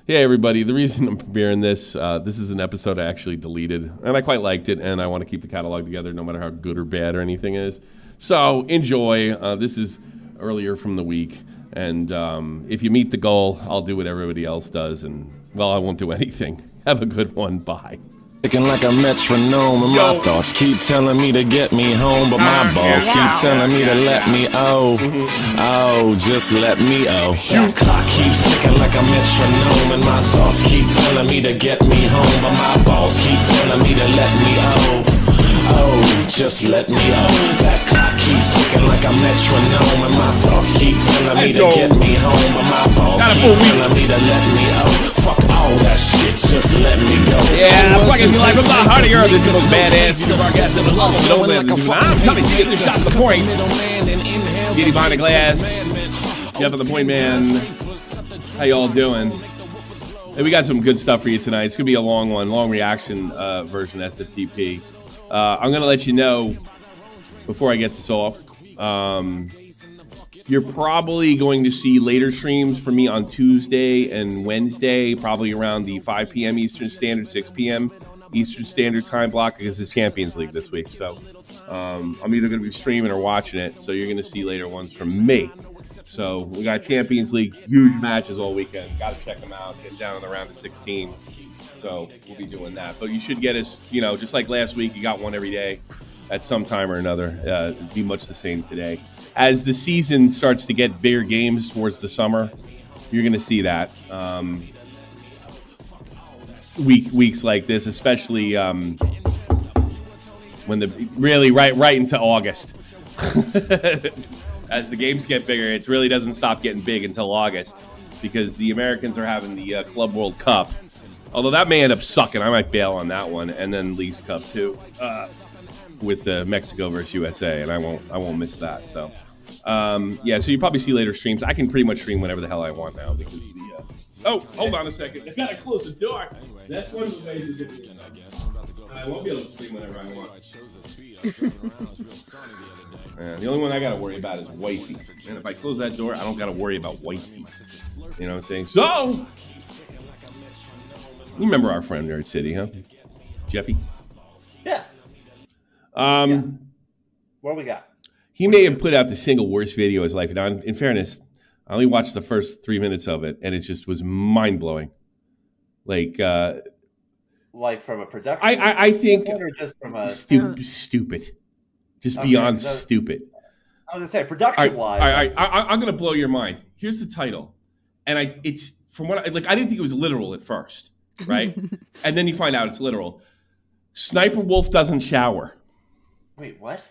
Hey, everybody. The reason I'm premiering this, this is an episode I actually deleted, and I quite liked it, and I want to keep the catalog together no matter how good or bad or anything is. So enjoy. This is earlier from the week, and if you meet the goal, I'll do what everybody else does, and, well, I won't do anything. Have a good one. Bye. Ticking like a metronome, and my thoughts keep telling me to get me home, but my balls keep telling me to let me just let me That clock keeps ticking like a metronome, and my thoughts keep telling me to get me home, but my balls keep telling me to let me just let me That clock keeps ticking like a metronome, and my thoughts keep telling me to get me home, but my balls keep telling me to let me Fuck all that shit, just let me go. Yeah, fucking life. I'm not hard to hear this little badass. I'm telling you, get this shot to the point. Getty behind the glass. Jeff on the point, man. How y'all doing? Hey, we got some good stuff for you tonight. It's gonna be a long one, long reaction version SFTP. I'm gonna let you know before I get this off. You're probably going to see later streams from me on Tuesday and Wednesday, probably around the 5 p.m. Eastern Standard, 6 p.m. Eastern Standard time block, because it's Champions League this week. So I'm either going to be streaming or watching it. So you're going to see later ones from me. So we got Champions League, huge matches all weekend. Got to check them out. Get down in the round of 16. So we'll be doing that. But you should get us, just like last week, you got one every day at some time or another. Be much the same today. As the season starts to get bigger games towards the summer, you're going to see that. Weeks like this, especially when really right into August. As the games get bigger, it really doesn't stop getting big until August, because the Americans are having the Club World Cup. Although that may end up sucking. I might bail on that one. And then Leagues Cup too, with Mexico versus USA, and I won't miss that. So so you probably see later streams. I can pretty much stream whenever the hell I want now, because hold on a second. I gotta close the door. That's one of the ways to do it. I won't be able to stream whenever I want. The only one I gotta worry about is wifey. And if I close that door, I don't gotta worry about wifey. You know what I'm saying? So, you remember our friend Nerd City, huh? Jeffy? Yeah. What do we got? He may have put out the single worst video of his life. Now, in fairness, I only watched the first 3 minutes of it, and it just was mind-blowing. Like from a production? I think or just from a stupid. Just beyond stupid. I was going to say, production-wise. All right, I'm going to blow your mind. Here's the title. And it's from what I didn't think it was literal at first, right? And then you find out it's literal. SSSniperWolf doesn't shower. Wait, what?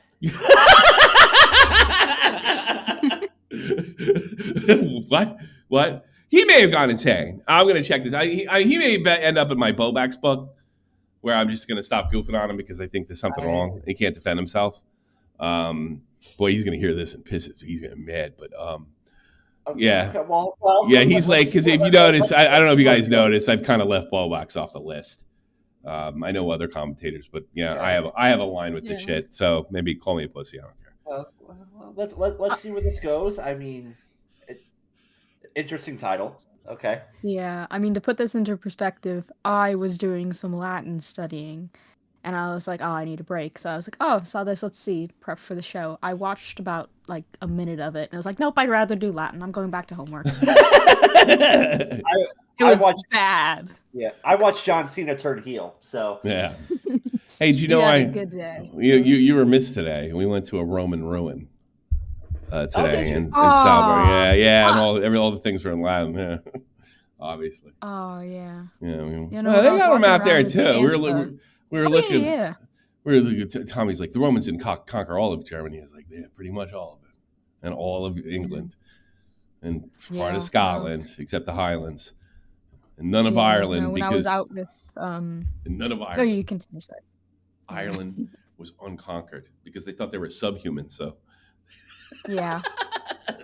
What? He may have gone insane. I'm going to check this. He may end up in my Bobak's book, where I'm just going to stop goofing on him because I think there's something wrong. He can't defend himself. Boy, he's going to hear this and piss it, so he's going to be mad. But yeah. Okay, well, yeah, he's like, because if you notice, I don't know if you guys noticed, I've kind of left Bobak's off the list. I know other commentators, but I have a line with the shit. So maybe call me a pussy. I don't care. Well, let's see where this goes. I mean, interesting title. Okay. Yeah, I mean, to put this into perspective, I was doing some Latin studying, and I was like, I need a break. So I was like, saw this, let's see, prep for the show. I watched about a minute of it, and I was like, nope, I'd rather do Latin. I'm going back to homework. It was bad. Yeah, I watched John Cena turn heel. So yeah. Hey, did you know good day. You were missed today? We went to a Roman ruin today in Salzburg. Yeah, and all the things were in Latin. Yeah, obviously. Oh yeah. Yeah, they got them out there too. We were looking. Yeah. We were looking. Tommy's like, the Romans didn't conquer all of Germany. I was like, yeah, pretty much all of it, and all of England, and part of Scotland, except the Highlands. And none of Ireland, when because I was out with and none of Ireland. No, you continue. Sorry. Ireland was unconquered because they thought they were subhuman. So yeah,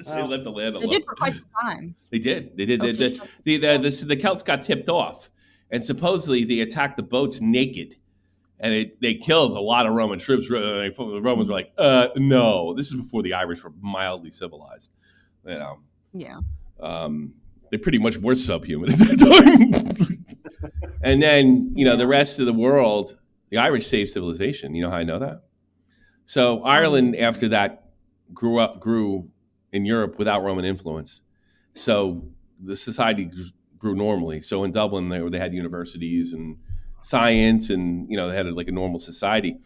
so they let the land alone. They did for quite some time. They did. The Celts got tipped off, and supposedly they attacked the boats naked, and they killed a lot of Roman troops. The Romans were like, "No." This is before the Irish were mildly civilized. Yeah. they pretty much were subhuman at that time. And then, the rest of the world, the Irish saved civilization. You know how I know that? So Ireland, after that, grew in Europe without Roman influence. So the society grew normally. So in Dublin, they had universities and science, and they had like a normal society.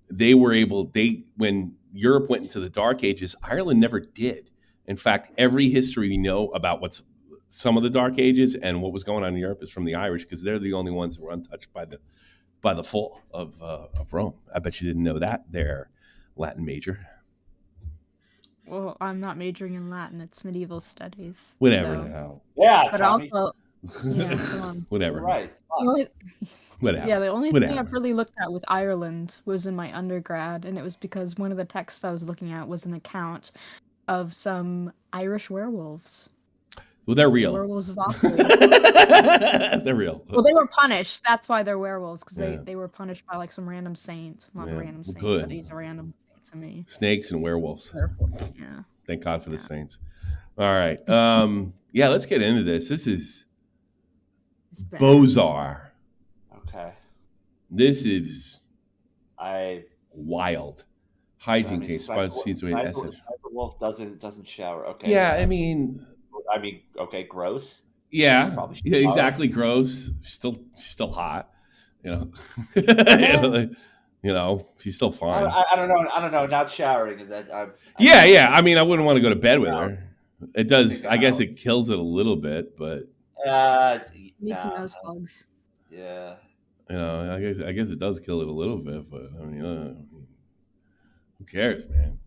When Europe went into the Dark Ages, Ireland never did. In fact, every history we know about what's some of the Dark Ages and what was going on in Europe is from the Irish, because they're the only ones who were untouched by the fall of Rome. I bet you didn't know that. They're Latin major. Well, I'm not majoring in Latin. It's medieval studies. Whatever so. now. Yeah, But Tommy. also, come on. Whatever. Right. Whatever. Yeah, the only Whatever. thing I've really looked at with Ireland was in my undergrad, and it was because one of the texts I was looking at was an account of some Irish werewolves. Well, they're real. The werewolves of Auckland. They're real. Well, they were punished. That's why they're werewolves, because they were punished by like some random saint. Not a random saint, good. but he's a random saint to me. Snakes and werewolves. Yeah. Thank God for the saints. All right. Yeah, let's get into this. This is Bozar. Okay. This is I wild. Hygiene case. SSSniperWolf doesn't shower. Okay. Yeah, I mean, okay, gross. yeah, Probably yeah, exactly. Gross. Still hot. She's still fine. I don't know. Not showering, and then Yeah. I mean, I wouldn't want to go to bed with her. It does. I guess it kills it a little bit, but Need some nose plugs. Yeah. I guess it does kill it a little bit, but I mean, who cares, man?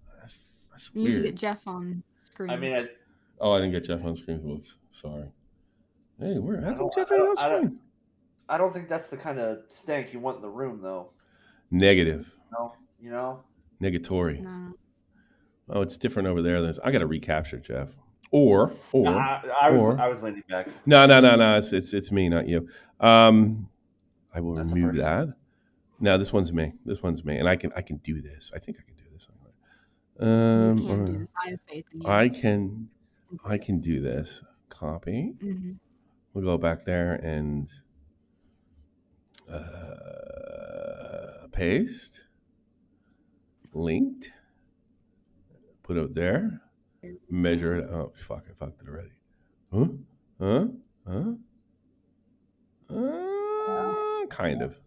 That's You weird. need to get Jeff on screen. I mean, I didn't get Jeff on screen. Whoops. Sorry. Hey, how come Jeff ain't on screen? I don't think that's the kind of stank you want in the room, though. Negative. No. Negatory. No. Oh, it's different over there. I got to recapture Jeff. Or I was leaning back. No. It's me, not you. I will remove that. No, this one's me. And I can do this. I think I can do this. You can do this. I have faith in you. I can do this. Copy. Mm-hmm. We'll go back there and paste. Linked. Put it there. Measure it. Oh, fuck. I fucked it already. Kind of.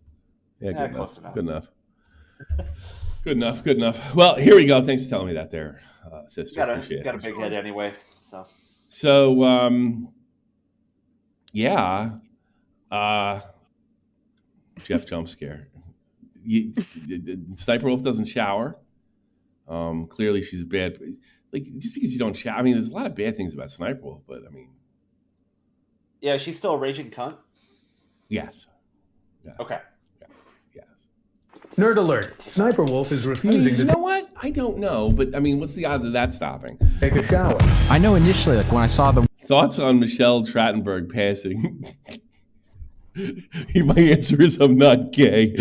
Yeah, good enough. Good enough. Well, here we go. Thanks for telling me that there, sister. You got a big head anyway. So yeah. Jeff jump scare. SSniperWolf doesn't shower. Clearly she's a bad, just because you don't shower. I mean, there's a lot of bad things about SSniperWolf, but I mean. Yeah, she's still a raging cunt? Yes. Okay. Yes. Nerd alert. SSniperWolf is refusing You know what? I don't know, but I mean, what's the odds of that stopping? take a shower. I know initially, like when I saw the Thoughts on Michelle Trachtenberg passing? My answer is I'm not gay.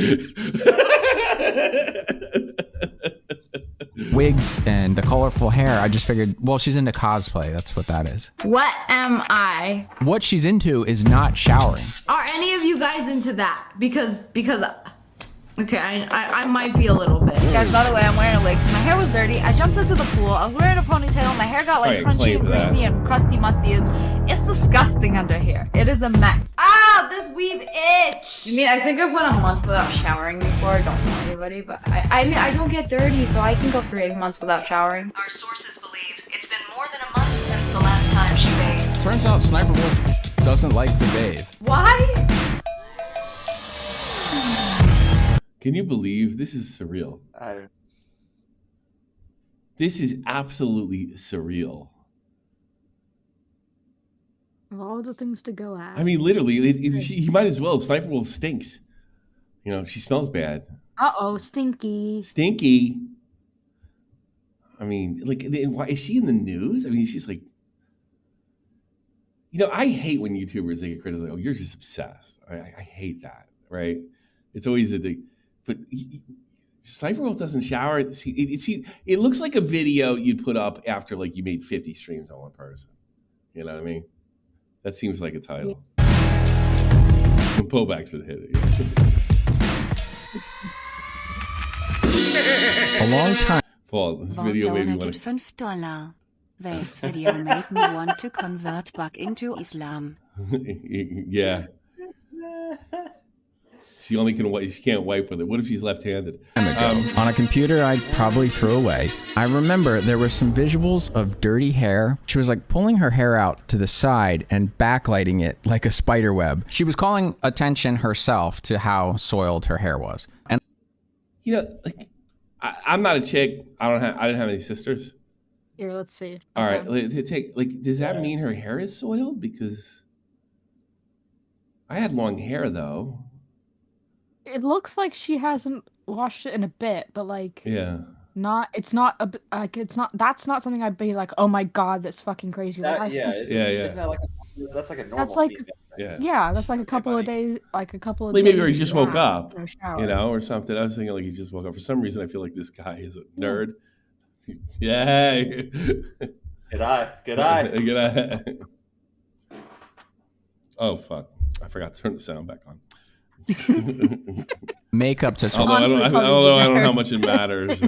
wigs and the colorful hair, I just figured, well, she's into cosplay. That's what that is. What am I? What she's into is not showering. Are any of you guys into that? Because okay, I might be a little bit. Guys, by the way, I'm wearing a wig. My hair was dirty. I jumped into the pool. I was wearing a ponytail. My hair got like crunchy and greasy and crusty musty. It's disgusting under here. It is a mess. Ah, this weave itch. I mean, I think I've went a month without showering before. Don't tell anybody, but I mean, I don't get dirty, so I can go 3 months without showering. Our sources believe it's been more than a month since the last time she bathed. Turns out SSniperWolf doesn't like to bathe. Why? Can you believe this is surreal? This is absolutely surreal. Of all the things to go at. I mean, literally, he might as well. SSniperWolf stinks. You know, she smells bad. Uh-oh, stinky. Stinky. I mean, like, why is she in the news? I mean, she's like, you know, I hate when YouTubers, they get criticized. Oh, you're just obsessed. I hate that, right? It's always a thing. But SSniperWolf doesn't shower. It looks like a video you'd put up after, like, you made 50 streams on one person. You know what I mean? That seems like a title. Pullbacks would hit it. A long time. Paul, this video made me want to... $5. This video made me want to convert back into Islam. Yeah. She can't wipe with it. What if she's left-handed? On a computer I'd probably throw away. I remember there were some visuals of dirty hair. She was like pulling her hair out to the side and backlighting it like a spider web. She was calling attention herself to how soiled her hair was. And like, I'm not a chick. I didn't have any sisters. Here, let's see. All right, does that mean her hair is soiled? Because I had long hair though. It looks like she hasn't washed it in a bit, but like, that's not something I'd be like, oh my god, that's fucking crazy. Like, Isn't that like that's like a normal? That's like, female. That's like a couple of days, Maybe he just woke up, no shower. or something. I was thinking like he just woke up. For some reason, I feel like this guy is a nerd. Yeah. Good eye. Good eye. Good eye. Oh fuck! I forgot to turn the sound back on. Makeup to although I don't know how much it matters.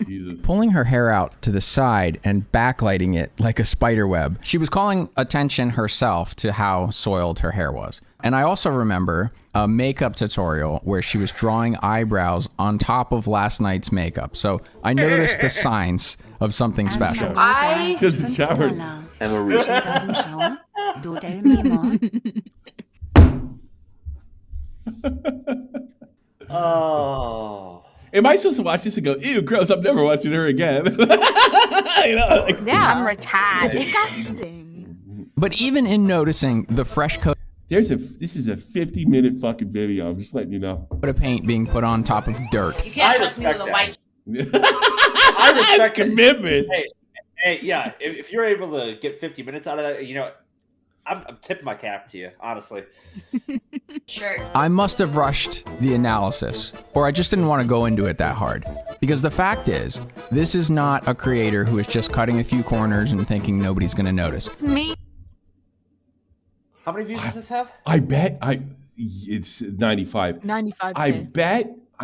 Jesus. Pulling her hair out to the side and backlighting it like a spider web. She was calling attention herself to how soiled her hair was. And I also remember a makeup tutorial where she was drawing eyebrows on top of last night's makeup. So I noticed the signs of something special. I doesn't shower. She doesn't shower. Do tell me more. Oh. Am I supposed to watch this and go, ew, gross, I'm never watching her again? I'm retired. Disgusting. But even in noticing the fresh coat This is a 50-minute fucking video. I'm just letting you know. of paint being put on top of dirt. You can't trust me with a white. I respect That's commitment. Hey, yeah. If you're able to get 50 minutes out of that, I'm tipping my cap to you, honestly. Sure. I must have rushed the analysis, or I just didn't want to go into it that hard. Because the fact is, this is not a creator who is just cutting a few corners and thinking nobody's going to notice. Me. How many views does this have? I bet it's 95. 95. I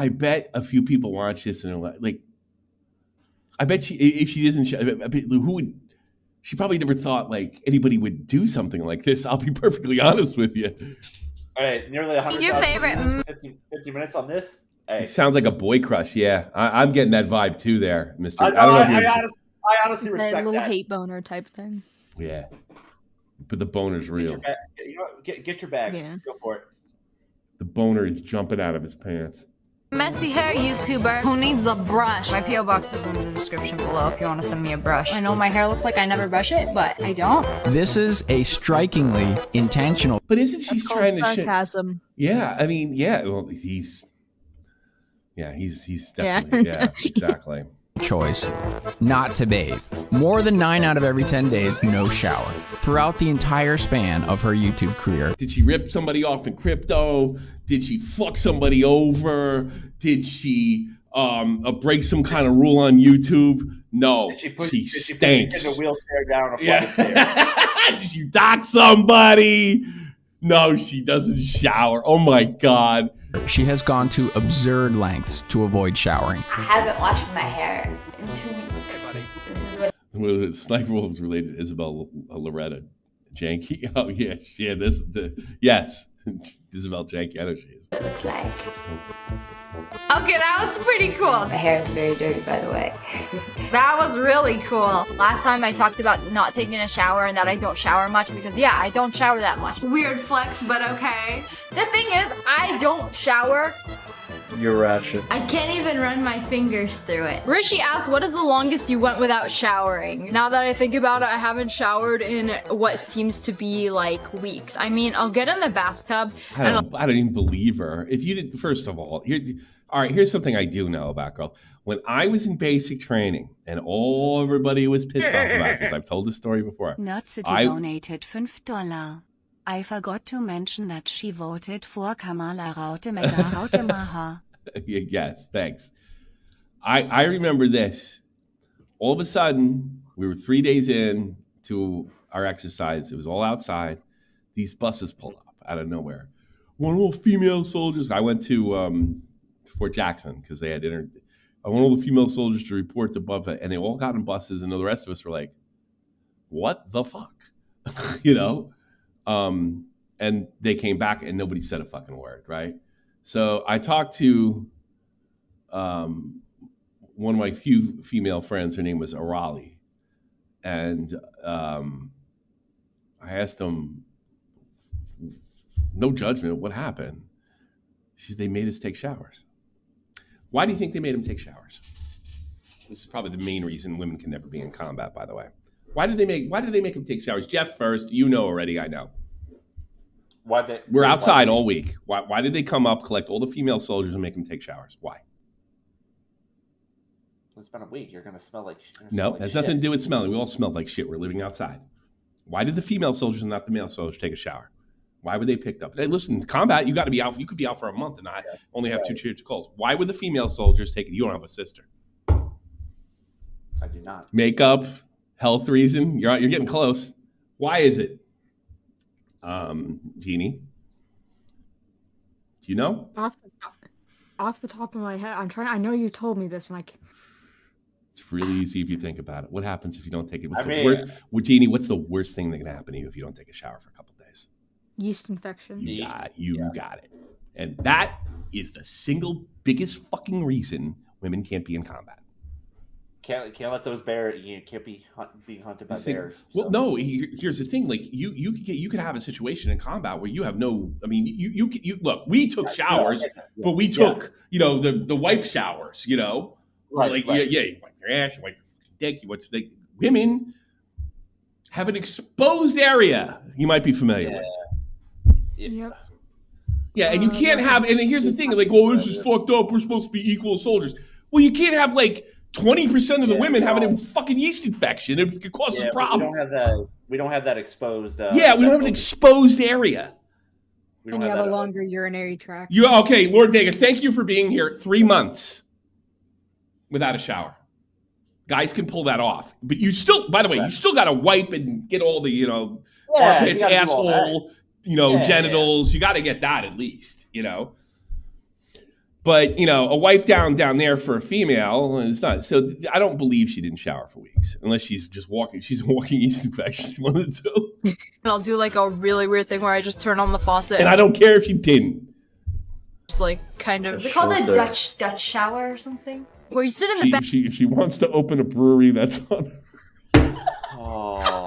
bet a few people watch this and are like, I bet if she doesn't, who would? She probably never thought like anybody would do something like this. I'll be perfectly honest with you. All right, nearly 100. Your favorite. 50 minutes on this. Hey. It sounds like a boy crush. Yeah, I'm getting that vibe too, there, Mister. I don't know. I honestly respect that. Little that. hate boner type thing. Yeah, but the boner's real. Get your bag. Yeah. Go for it. The boner is jumping out of his pants. Messy hair YouTuber who needs a brush. My P.O. box is in the description below if you want to send me a brush. I know my hair looks like I never brush it, but I don't. This is a strikingly intentional. But isn't she trying to sarcasm. Yeah, I mean, yeah. Well, he's definitely exactly. Choice not to bathe. More than 9 out of every 10 days, no shower. Throughout the entire span of her YouTube career. Did she rip somebody off in crypto? Did she fuck somebody over? Did she break some kind of rule on YouTube? No, she stinks. Did she push in a wheelchair down a flight of stairs? Did she dock somebody? No, she doesn't shower. Oh my God. She has gone to absurd lengths to avoid showering. I haven't washed my hair in 2 weeks. SSSniperWolf related to Isabel Loretta Janke. Oh yes, yes. Isabel Janke, I know she is. It looks like. Okay, that was pretty cool. My hair is very dirty, by the way. That was really cool. Last time I talked about not taking a shower and that I don't shower much because I don't shower that much. Weird flex, but okay. The thing is, I don't shower. You're ratchet. I can't even run my fingers through it. Rishi asked, what is the longest you went without showering? Now that I think about it, I haven't showered in what seems to be like weeks. I mean, I'll get in the bathtub. I don't even believe her. If you did, first of all, here's something I do know about, girl. When I was in basic training and everybody was pissed off about it, because I've told this story before. Nutcity donated $5. I forgot to mention that she voted for Kamala Raute. Yes, thanks. I remember this. All of a sudden, we were 3 days in to our exercise. It was all outside. These buses pull up out of nowhere. One of the female soldiers. I went to Fort Jackson because they had I want all the female soldiers to report to Buffett, and they all got in buses, and the rest of us were like, "What the fuck?" you know. And they came back, and nobody said a fucking word, right? So I talked to one of my few female friends. Her name was Arali, and I asked them, no judgment, what happened? She said, they made us take showers. Why do you think they made them take showers? This is probably the main reason women can never be in combat, by the way. Why did they make them take showers? Jeff first, you know already, I know. We're outside all week. Why did they come up, collect all the female soldiers, and make them take showers? Why? It's been a week. You're going to smell like shit. No, it has nothing to do with smelling. We all smelled like shit. We're living outside. Why did the female soldiers and not the male soldiers take a shower? Why were they picked up? Hey, listen, combat, you got to be out. You could be out for a month and not only have 2 cheers calls. Why were the female soldiers taken? You don't have a sister. I do not. Makeup, health reason. You're getting close. Why is it? Jeannie, do you know? Off the top of my head, I'm trying. I know you told me this, and It's really easy if you think about it. What happens if you don't take it? Jeannie, what's the worst thing that can happen to you if you don't take a shower for a couple of days? Yeast infection. You got it. And that is the single biggest fucking reason women can't be in combat. Can't let those bears. You can't be being hunted by bears. So. Well, no. Here's the thing. Like you could have a situation in combat where you have no. I mean, you look. We took showers, but we took the wipe showers. You know, right. You wipe your ass, you wipe your dick, you wipe your dick. Women have an exposed area. You might be familiar with. Yep. Yeah, and you can't have. And then here's the thing. Like, this is fucked up. We're supposed to be equal soldiers. Well, you can't have 20% of the women having a fucking yeast infection. It could cause us problems. We don't have that exposed. We don't have an exposed area. And you have a longer urinary tract. Okay, Lord Vega, thank you for being here 3 months without a shower. Guys can pull that off. But you still, by the way, you still got to wipe and get all the, armpits, asshole, genitals. You got to get that at least, But, a wipe down there for a female is not. So I don't believe she didn't shower for weeks, unless she's just walking. She's a walking yeast infection. One of the two. And I'll do a really weird thing where I just turn on the faucet. And I don't care if she didn't. Just kind of. Is it called a Dutch shower or something? Where you sit in the back. If she wants to open a brewery, that's on her. Oh.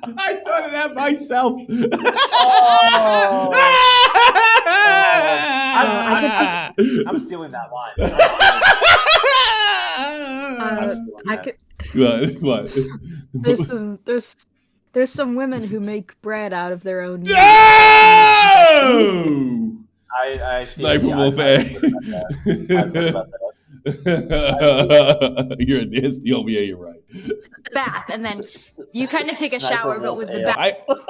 I thought of that myself. I'm stealing that line. What? There's some women who make bread out of their own. No! I Sniper Wolf A. You're a nasty homie. Yeah, you're right. Bath, and then you kind of take a shower, but with the bath.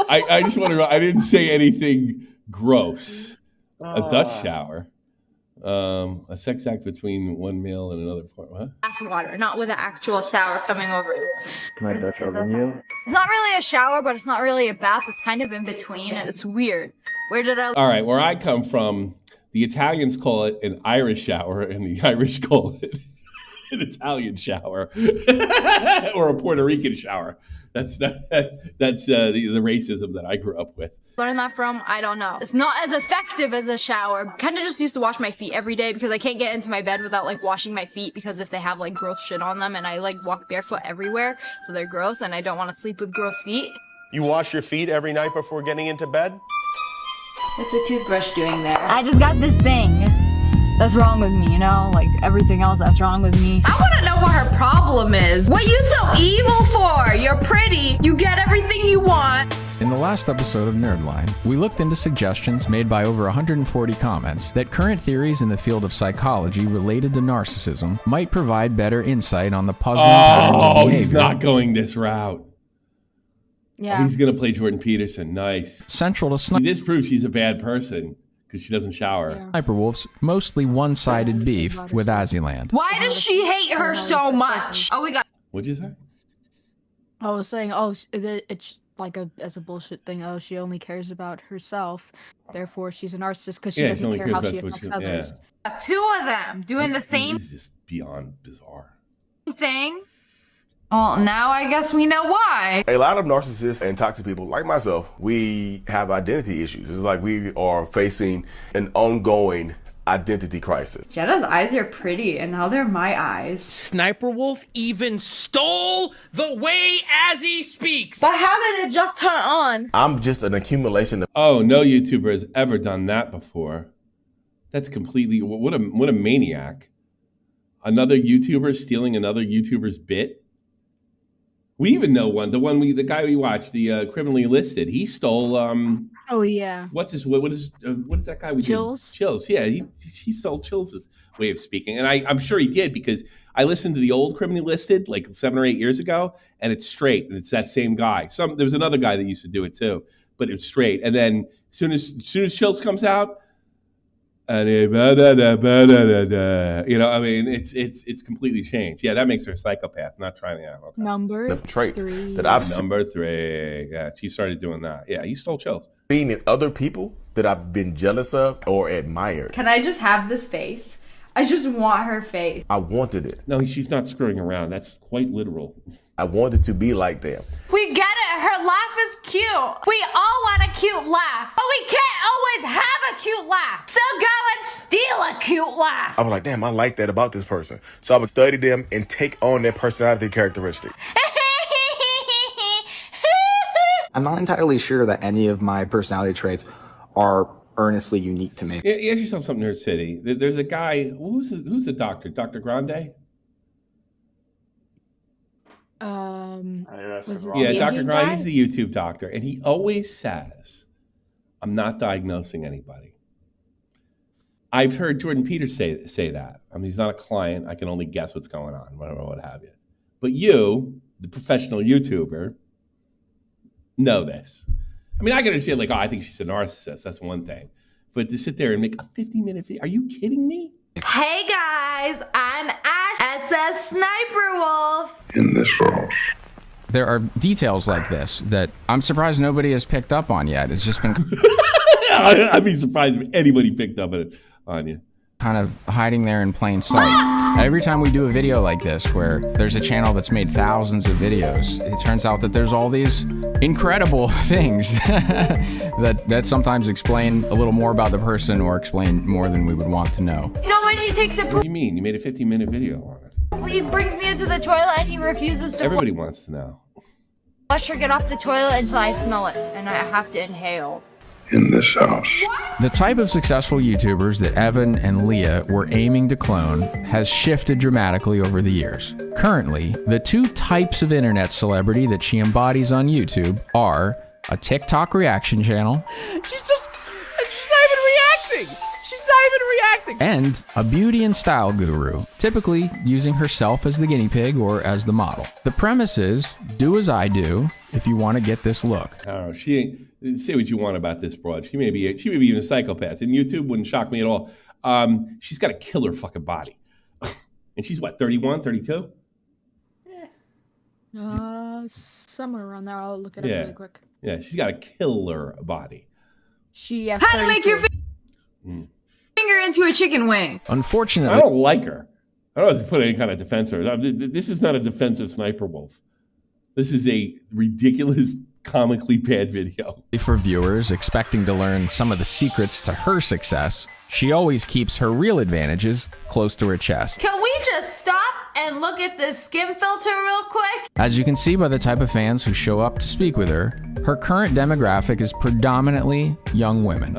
I just want to know. I didn't say anything gross. A Dutch shower. A sex act between one male and another partner. Bath water, not with an actual shower coming over you. Can I Dutch oven you? It's not really a shower, but it's not really a bath. It's kind of in between. It's weird. Where did I? All right, where I come from, the Italians call it an Irish shower, and the Irish call it an Italian shower or a Puerto Rican shower. That's the racism that I grew up with. Learn that from? I don't know. It's not as effective as a shower. Kind of just used to wash my feet every day because I can't get into my bed without washing my feet because if they have gross shit on them, and I walk barefoot everywhere, so they're gross, and I don't want to sleep with gross feet. You wash your feet every night before getting into bed? What's a toothbrush doing there? I just got this thing that's wrong with me, everything else that's wrong with me. I want to know what her problem is. What you so evil for? You're pretty. You get everything you want. In the last episode of Nerdline, we looked into suggestions made by over 140 comments that current theories in the field of psychology related to narcissism might provide better insight on the puzzling patterns of behavior. He's not going this route. Yeah. He's going to play Jordan Peterson. Nice. Central to See, this proves he's a bad person. because she doesn't shower. Yeah. SSNiperWolf's mostly one-sided beef with Aziland. Why does she hate her so much? Oh, we got. What'd you say? I was saying, oh, it's like as a bullshit thing. Oh, she only cares about herself, therefore she's a narcissist because she Yeah, she doesn't only care cares how about she what affects she- others. yeah. Two of them doing the same This is just beyond bizarre. thing. Well, now I guess we know why. A lot of narcissists and toxic people, like myself, we have identity issues. It's like we are facing an ongoing identity crisis. Jetta's eyes are pretty, and now they're my eyes. SSNiperWolf even stole the way Azzy speaks. But how did it just turn on? I'm just an accumulation of... Oh, no YouTuber has ever done that before. That's completely... What a maniac. Another YouTuber stealing another YouTuber's bit? We even know one. The guy we watched, the criminally listed. He stole. Oh yeah. What is that guy we Chills? did? Chills. Yeah, he stole Chills' way of speaking, and I'm sure he did because I listened to the old criminally listed like 7 or 8 years ago, and it's straight, and it's that same guy. There was another guy that used to do it too, but it's straight. And then as soon as Chills comes out. I mean, it's completely changed. Yeah, that makes her a psychopath. Not trying to. Okay. Number traits 3. that I've Number 3. Yeah, she started doing that. Yeah, he stole Chills. seen in other people that I've been jealous of or admired. Can I just have this face? I just want her face. I wanted it. No, she's not screwing around. That's quite literal. I wanted to be like them. We get it. Her laugh is cute. We all want a cute laugh. But we can't always have a cute laugh. So go and steal a cute laugh. I was like, damn, I like that about this person. So I would study them and take on their personality characteristics. I'm not entirely sure that any of my personality traits are earnestly unique to me. Yeah, ask yourself something, Nerd City. There's a guy. Who's the doctor? Dr. Grande? Was it Yeah, the Dr. Indian Grande. guy? He's the YouTube doctor, and he always says, "I'm not diagnosing anybody." I've heard Jordan Peters say that. I mean, he's not a client. I can only guess what's going on, whatever, what have you. But you, the professional YouTuber, know this. I mean, I can understand, like, oh, I think she's a narcissist. That's one thing. But to sit there and make a 50-minute video, are you kidding me? Hey guys, I'm Ash, SSSniperWolf. In this house. There are details like this that I'm surprised nobody has picked up on yet. It's just been I'd be surprised if anybody picked up on you. kind of hiding there in plain sight. Every time we do a video like this where there's a channel that's made thousands of videos, it turns out that there's all these incredible things that sometimes explain a little more about the person or explain more than we would want to know. You know when he takes a What poop, do you mean? You made a 15-minute video on it. he brings me into the toilet and he refuses to Everybody wants to know. flush or get off the toilet until I smell it, and I have to inhale. In this house. The type of successful YouTubers that Evan and Leah were aiming to clone has shifted dramatically over the years. Currently, the two types of internet celebrity that she embodies on YouTube are a TikTok reaction channel She's not even reacting. She's not even reacting. and a beauty and style guru, typically using herself as the guinea pig or as the model. The premise is, do as I do if you want to get this look. I don't know. She ain't. Say what you want about this broad. She may be even a psychopath. And YouTube wouldn't shock me at all. She's got a killer fucking body. And she's what, 31, 32? Somewhere around there. I'll look it up Yeah. really quick. Yeah, she's got a killer body. She How to make your finger into a chicken wing. Unfortunately, I don't like her. I don't have to put any kind of defense her. This is not a defensive SSNiperWolf. This is a ridiculous, comically bad video. for viewers expecting to learn some of the secrets to her success, she always keeps her real advantages close to her chest. Can we just stop and look at this skin filter real quick? As you can see by the type of fans who show up to speak with her, her current demographic is predominantly young women.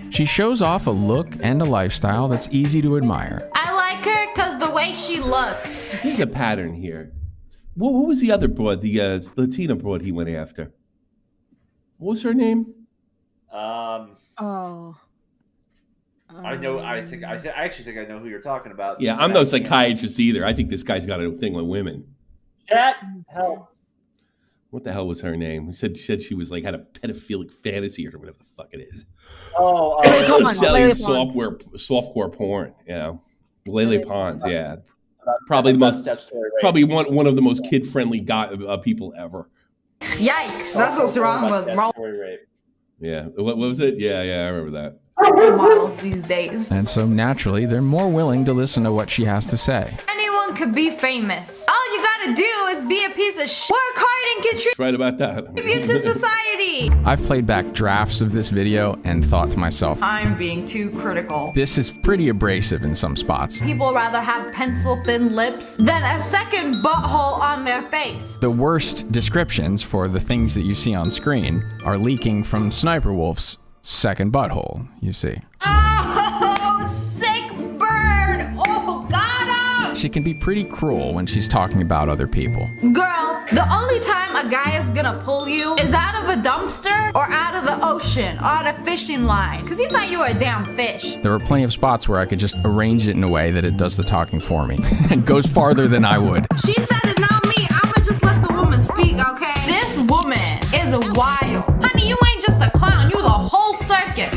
She shows off a look and a lifestyle that's easy to admire. I like her because the way she looks. There's a pattern here. Who was the other broad, the Latina broad he went after? What was her name? Oh. I know. I actually think I know who you're talking about. Yeah, I'm no psychiatrist either. I think this guy's got a thing with women. Chat, help. What the hell was her name? He said she was like had a pedophilic fantasy or whatever the fuck it is. Selling softcore porn. Yeah, Lele Pons. Yeah, probably the most probably one of the most kid friendly people ever. Yikes! That's what's wrong with Yeah, what was it? Yeah, I remember that. models these days. And so naturally, they're more willing to listen to what she has to say. Anyone could be famous. All you gotta do is be a piece of shit. Work hard and contribute Right about that. to society. I've played back drafts of this video and thought to myself, I'm being too critical. this is pretty abrasive in some spots. People rather have pencil-thin lips than a second butthole on their face. The worst descriptions for the things that you see on screen are leaking from SSSniperWolf's second butthole, you see. Oh, sick bird! Oh, got him! She can be pretty cruel when she's talking about other people. Girl, the only time a guy is gonna pull you is out of a dumpster or out of the ocean or on a fishing line, because he thought you were a damn fish. There were plenty of spots where I could just arrange it in a way that it does the talking for me and goes farther than I would. She said it, not me. I'ma just let the woman speak, okay? This woman is wild. Honey, you ain't just a clown, you the whole circus.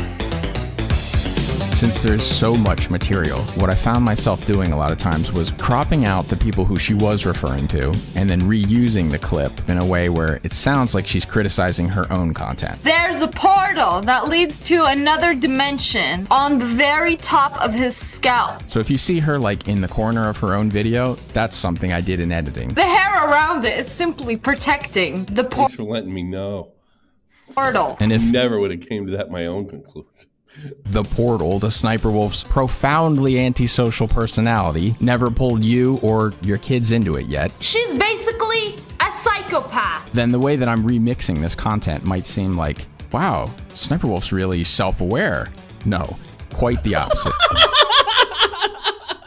Since there's so much material, what I found myself doing a lot of times was cropping out the people who she was referring to and then reusing the clip in a way where it sounds like she's criticizing her own content. There's a portal that leads to another dimension on the very top of his scalp. So if you see her like in the corner of her own video, that's something I did in editing. The hair around it is simply protecting the Thanks for letting me know. portal. And if never would have came to that my own conclusion. The portal to SSSniperWolf's profoundly antisocial personality never pulled you or your kids into it yet, She's basically a psychopath. then the way that I'm remixing this content might seem like, wow, SSniperWolf's really self-aware. No, quite the opposite,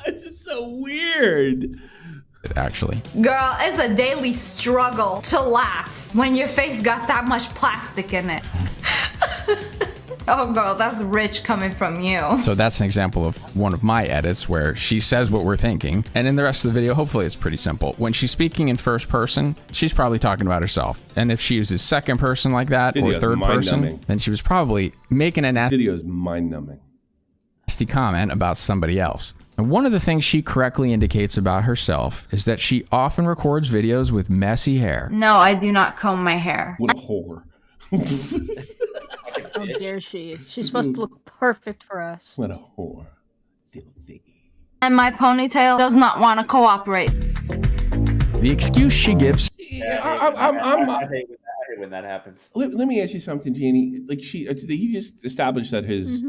This is so weird. actually. Girl, it's a daily struggle to laugh when your face got that much plastic in it. Oh girl, that's rich coming from you. So that's an example of one of my edits where she says what we're thinking, and in the rest of the video, hopefully it's pretty simple. When she's speaking in first person, she's probably talking about herself. And if she uses second person like that, or Video's third person, mind-numbing. then she was probably making a Video is mind-numbing. nasty comment about somebody else. And one of the things she correctly indicates about herself is that she often records videos with messy hair. No, I do not comb my hair. What a whore. How dare she? She's supposed to look perfect for us. What a whore. Filthy. And my ponytail does not want to cooperate. The excuse she gives. I hate when that happens. Let me ask you something, Jeannie. Like he just established that his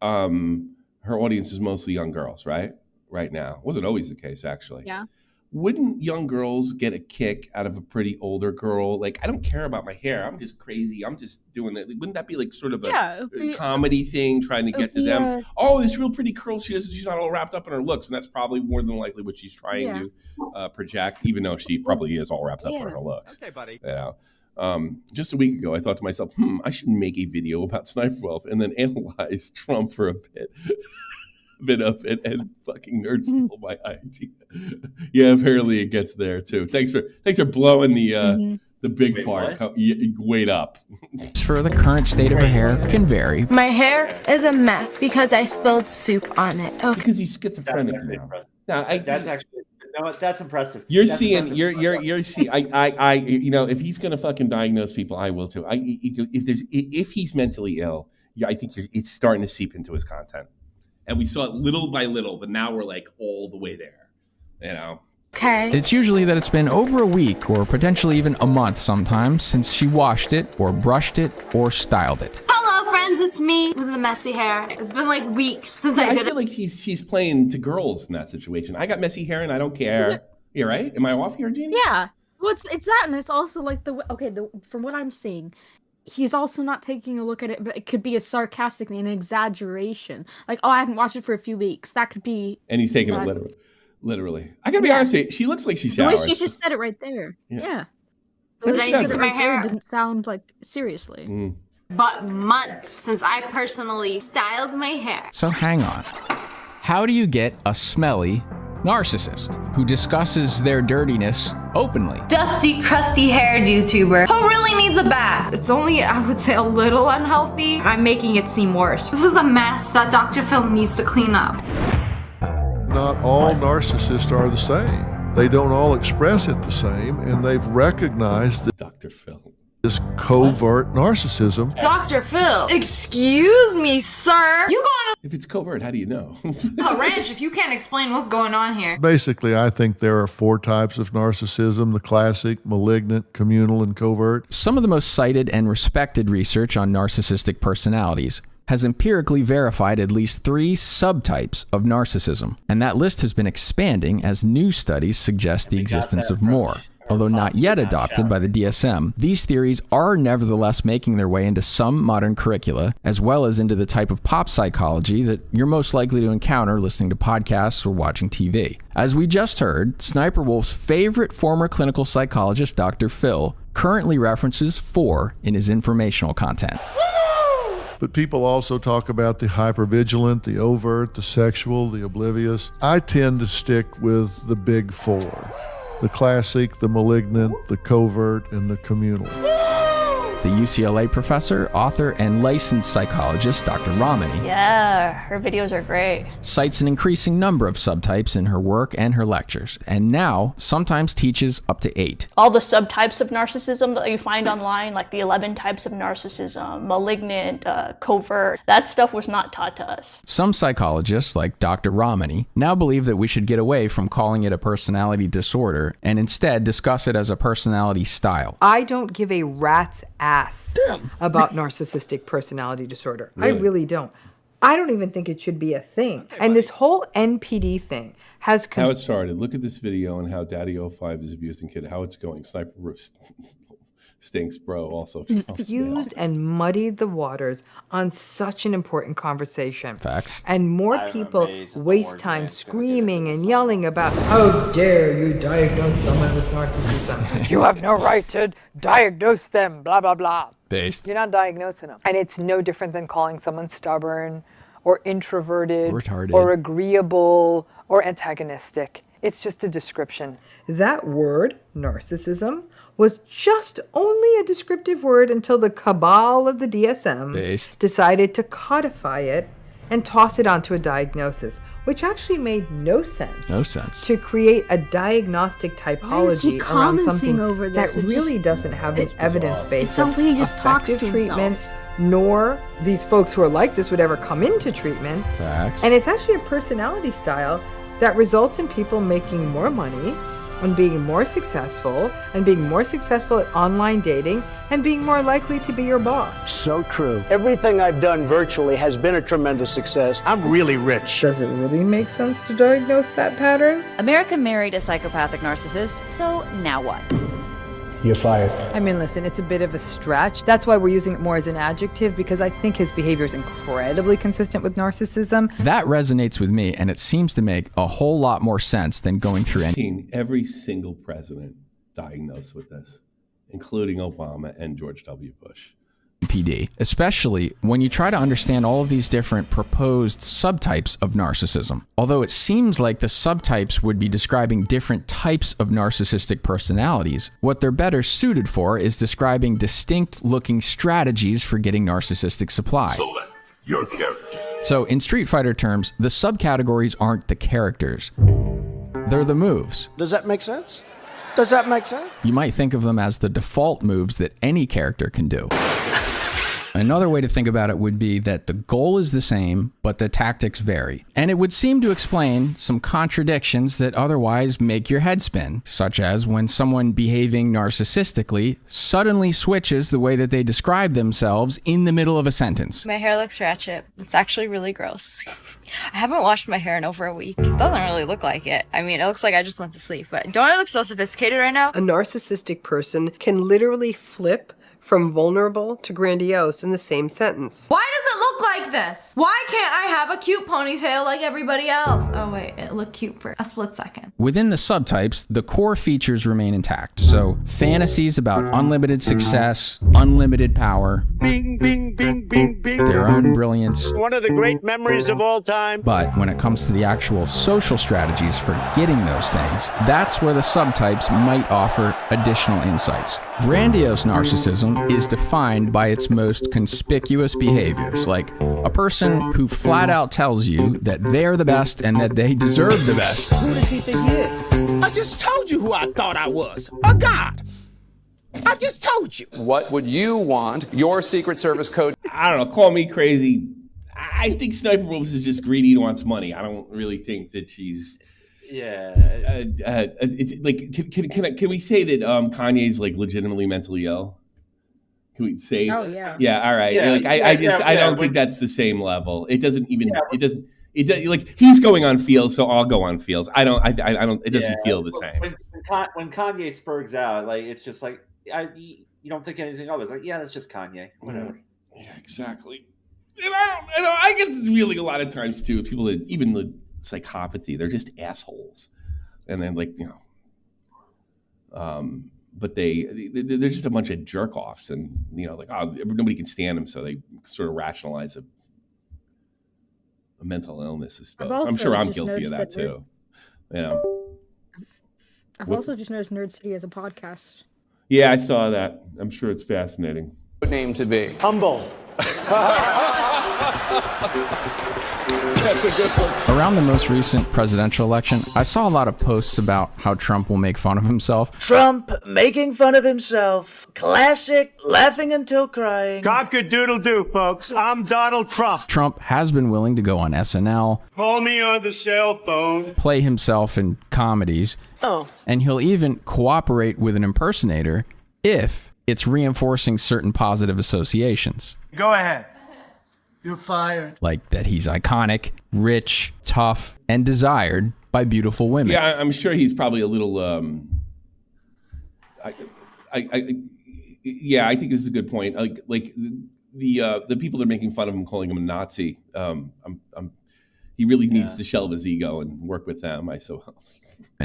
her audience is mostly young girls, right? Right now. Wasn't always the case, actually. Yeah. Wouldn't young girls get a kick out of a pretty older girl? Like, I don't care about my hair. I'm just crazy. I'm just doing it. Wouldn't that be like sort of a comedy thing, trying to get to them? Oh, this real pretty girl. She's not all wrapped up in her looks, and that's probably more than likely what she's trying to project, even though she probably is all wrapped up in her looks. Okay, buddy. Yeah. Just a week ago, I thought to myself, I should make a video about SSniperWolf and then analyze Trump for a bit of it, and fucking nerd stole my idea. Yeah, apparently it gets there too. Thanks for blowing the big part. Wait up. For the current state of her hair can vary. My hair is a mess because I spilled soup on it. Okay. Because he's schizophrenic now. That's impressive. You're That's seeing. impressive. You're seeing. I. You know, if he's gonna fucking diagnose people, I will too. If he's mentally ill, I think it's starting to seep into his content. And we saw it little by little, but now we're like all the way there, you know? Okay. It's usually that it's been over a week or potentially even a month sometimes since she washed it or brushed it or styled it. Hello, friends. It's me with the messy hair. It's been like weeks since I did feel like she's playing to girls in that situation. I got messy hair and I don't care. Yeah, right? Am I off here, Jeannie? Yeah. Well, it's that, and it's also like from what I'm seeing, he's also not taking a look at it, but it could be a sarcastic an exaggeration. Like, oh, I haven't watched it for a few weeks. That could be. And he's taking it literally. I gotta be honest with you, she looks like she showers. The way she just said it right there. Yeah. But The she way she doesn't. said it right there didn't sound like seriously. But months since I personally styled my hair. So hang on. How do you get a smelly, narcissist wwho discusses their dirtiness openly. Dusty, crusty haired YouTuber who really needs a bath. It's only, I would say, a little unhealthy. I'm making it seem worse. This is a mess that Dr. Phil needs to clean up. Not all narcissists are the same. They don't all express it the same, and they've recognized that Dr. Phil. This covert narcissism. Dr. Phil, excuse me, sir. You going If it's covert, how do you know? to the ranch if you can't explain what's going on here? Basically, I think there are 4 types of narcissism: the classic, malignant, communal, and covert. Some of the most cited and respected research on narcissistic personalities has empirically verified at least 3 subtypes of narcissism, and that list has been expanding as new studies suggest the existence of more. Although not yet adopted by the DSM, these theories are nevertheless making their way into some modern curricula, as well as into the type of pop psychology that you're most likely to encounter listening to podcasts or watching TV. As we just heard, SniperWolf's favorite former clinical psychologist, Dr. Phil, currently references 4 in his informational content. But people also talk about the hypervigilant, the overt, the sexual, the oblivious. I tend to stick with the big 4. The classic, the malignant, the covert, and the communal. The UCLA professor, author, and licensed psychologist, Dr. Ramani, Yeah, her videos are great. cites an increasing number of subtypes in her work and her lectures, and now sometimes teaches up to 8. All the subtypes of narcissism that you find online, like the 11 types of narcissism, malignant, covert, that stuff was not taught to us. Some psychologists, like Dr. Ramani, now believe that we should get away from calling it a personality disorder and instead discuss it as a personality style. I don't give a rat's ass about narcissistic personality disorder. Really? I really don't. I don't even think it should be a thing. And this whole NPD thing has How it started. Look at this video on how Daddy 05 is abusing kid. How it's going. Sniper stinks, bro. Also confused and muddied the waters on such an important conversation. Facts. And more people waste time screaming and yelling about, how dare you diagnose someone with narcissism? You have no right to diagnose them, blah, blah, blah. Based. You're not diagnosing them. And it's no different than calling someone stubborn or introverted Retarded. or agreeable or antagonistic. It's just a description. That word, narcissism, was just only a descriptive word until the cabal of the DSM Based. decided to codify it and toss it onto a diagnosis, which actually made no sense. No sense. To create a diagnostic Why is he typology around commenting something over this? that It really just- doesn't have an evidence base. It sounds like he just talks effective to treatment, himself. nor these folks who are like this would ever come into treatment. Facts. And it's actually a personality style that results in people making more money and being more successful at online dating and being more likely to be your boss. So true. Everything I've done virtually has been a tremendous success. I'm really rich. Does it really make sense to diagnose that pattern? America married a psychopathic narcissist, so now what? You're fired. I mean, listen, it's a bit of a stretch. That's why we're using it more as an adjective, because I think his behavior is incredibly consistent with narcissism. That resonates with me, and it seems to make a whole lot more sense than going through any. Seen every single president diagnosed with this, including Obama and George W. Bush. PD, especially when you try to understand all of these different proposed subtypes of narcissism. Although it seems like the subtypes would be describing different types of narcissistic personalities, what they're better suited for is describing distinct looking strategies for getting narcissistic supply. Your character. So in Street Fighter terms, the subcategories aren't the characters, they're the moves. Does that make sense? Does that make sense? You might think of them as the default moves that any character can do. Another way to think about it would be that the goal is the same, but the tactics vary. And it would seem to explain some contradictions that otherwise make your head spin, such as when someone behaving narcissistically suddenly switches the way that they describe themselves in the middle of a sentence. My hair looks ratchet. It's actually really gross. I haven't washed my hair in over a week. It doesn't really look like it. I mean, it looks like I just went to sleep, but don't I look so sophisticated right now? A narcissistic person can literally flip from vulnerable to grandiose in the same sentence. Why does it look like this? Why can't I have a cute ponytail like everybody else? Oh wait, it looked cute for a split second. Within the subtypes, the core features remain intact. So fantasies about unlimited success, unlimited power, Bing, bing, bing, bing, bing. their own brilliance. One of the great memories of all time. But when it comes to the actual social strategies for getting those things, that's where the subtypes might offer additional insights. Grandiose narcissism is defined by its most conspicuous behaviors, like a person who flat out tells you that they're the best and that they deserve the best. Who does he think he is? I just told you who I thought I was. A god. I just told you. What would you want your Secret Service code? I don't know, call me crazy. I think SniperWolf is just greedy and wants money. I don't really think that she's... Yeah. It's like, can we say that Kanye's like legitimately mentally ill? Can we say? Oh yeah. Yeah. All right. Yeah, like yeah, I don't think that's the same level. It doesn't even. It doesn't. It does, like he's going on feels, so I'll go on feels. I don't. It doesn't feel the same. When Kanye spurgs out, like it's just like you don't think anything of it. It's like, yeah, that's just Kanye. Whatever. Yeah, exactly. And I get the feeling a lot of times too. People that even the psychopathy, they're just assholes, and then like but they're just a bunch of jerk offs, and like nobody can stand them, so they sort of rationalize a mental illness, I suppose. I'm sure I'm guilty of that too. I've also just noticed Nerd City as a podcast. Yeah, I saw that. I'm sure it's fascinating. What name to be? Humble. That's a good one. Around the most recent presidential election, I saw a lot of posts about how Trump will make fun of himself. Trump making fun of himself. Classic, laughing until crying. Cock-a-doodle-doo, folks. I'm Donald Trump. Trump has been willing to go on SNL, Call me on the cell phone. play himself in comedies, and he'll even cooperate with an impersonator if it's reinforcing certain positive associations. Go ahead. You're fired. Like that he's iconic, rich, tough, and desired by beautiful women. Yeah, I'm sure he's probably a little. I think this is a good point. Like the people that are making fun of him, calling him a Nazi. He really needs to shelve his ego and work with them. I suppose.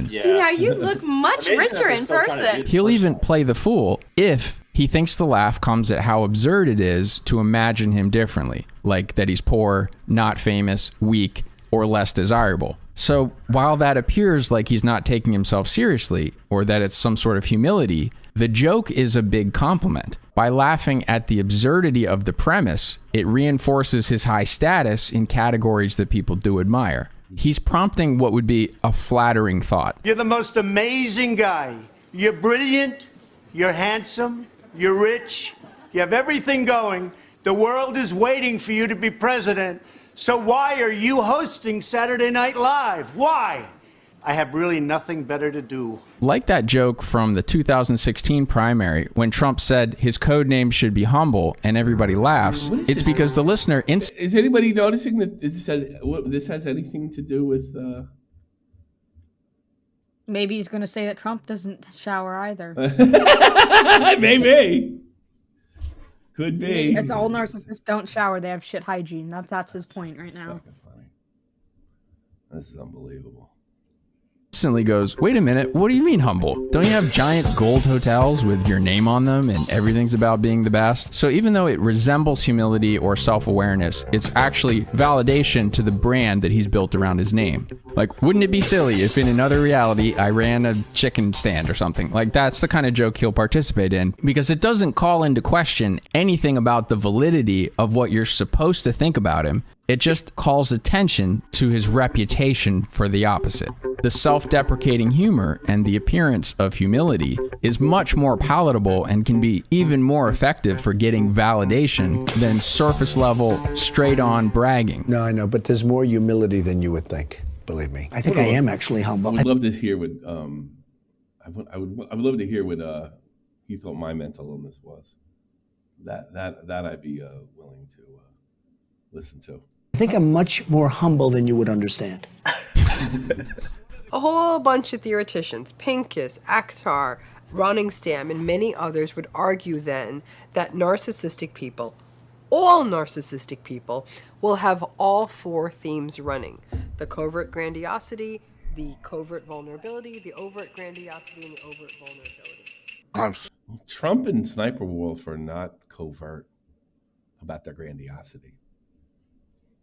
Yeah, you look much richer in person. He'll even play the fool if he thinks the laugh comes at how absurd it is to imagine him differently, like that he's poor, not famous, weak, or less desirable. So while that appears like he's not taking himself seriously, or that it's some sort of humility, the joke is a big compliment. By laughing at the absurdity of the premise, it reinforces his high status in categories that people do admire. He's prompting what would be a flattering thought. You're the most amazing guy. You're brilliant. You're handsome. You're rich. You have everything going. The world is waiting for you to be president. So why are you hosting Saturday Night Live? Why? I have really nothing better to do. Like that joke from the 2016 primary when Trump said his code name should be humble and everybody laughs. It's because the listener... Is anybody noticing that this has anything to do with... Maybe he's going to say that Trump doesn't shower either. Maybe. Could be. It's all narcissists don't shower. They have shit hygiene. That's his point right now. Funny. This is unbelievable. Instantly goes, wait a minute, what do you mean humble? Don't you have giant gold hotels with your name on them and everything's about being the best? So even though it resembles humility or self-awareness, it's actually validation to the brand that he's built around his name. Like, wouldn't it be silly if in another reality I ran a chicken stand or something? Like, that's the kind of joke he'll participate in, because it doesn't call into question anything about the validity of what you're supposed to think about him. It just calls attention to his reputation for the opposite. The self-deprecating humor and the appearance of humility is much more palatable and can be even more effective for getting validation than surface-level, straight-on bragging. No, I know, but there's more humility than you would think. Believe me. I think I am actually humble. I would love to hear what I would love to hear what he thought my mental illness was. That I'd be willing to listen to. I think I'm much more humble than you would understand. A whole bunch of theoreticians, Pincus, Akhtar, Roningstam, and many others would argue then that narcissistic people, all narcissistic people, will have all four themes running. The covert grandiosity, the covert vulnerability, the overt grandiosity, and the overt vulnerability. Trump and SniperWolf are not covert. about their grandiosity.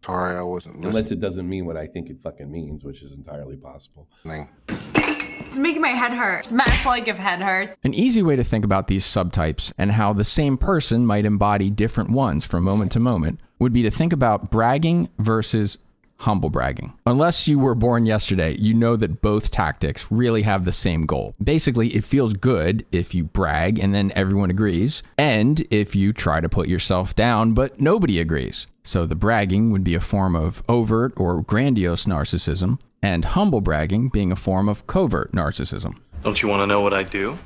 Sorry, I wasn't listening. Unless it doesn't mean what I think it fucking means, which is entirely possible. It's making my head hurt. Smash like if head hurts. An easy way to think about these subtypes and how the same person might embody different ones from moment to moment would be to think about bragging versus humble bragging. Unless you were born yesterday, you know that both tactics really have the same goal. Basically, it feels good if you brag and then everyone agrees, and if you try to put yourself down but nobody agrees. So the bragging would be a form of overt or grandiose narcissism, and humble bragging being a form of covert narcissism. Don't you want to know what I do?